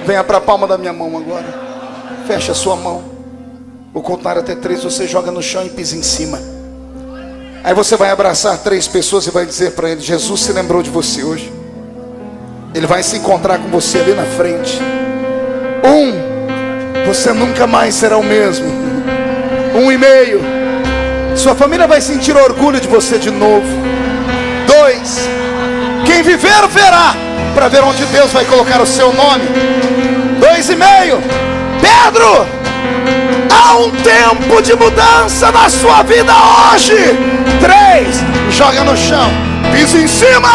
Venha para a palma da minha mão agora. Feche a sua mão. Vou contar até 3, você joga no chão e pisa em cima. Aí você vai abraçar 3 pessoas e vai dizer para ele: Jesus se lembrou de você hoje. Ele vai se encontrar com você ali na frente. 1, você nunca mais será o mesmo. 1,5, sua família vai sentir orgulho de você de novo. 2, quem viver verá, para ver onde Deus vai colocar o seu nome. 2,5, Pedro, há um tempo de mudança na sua vida hoje. 3, joga no chão, pisa em cima.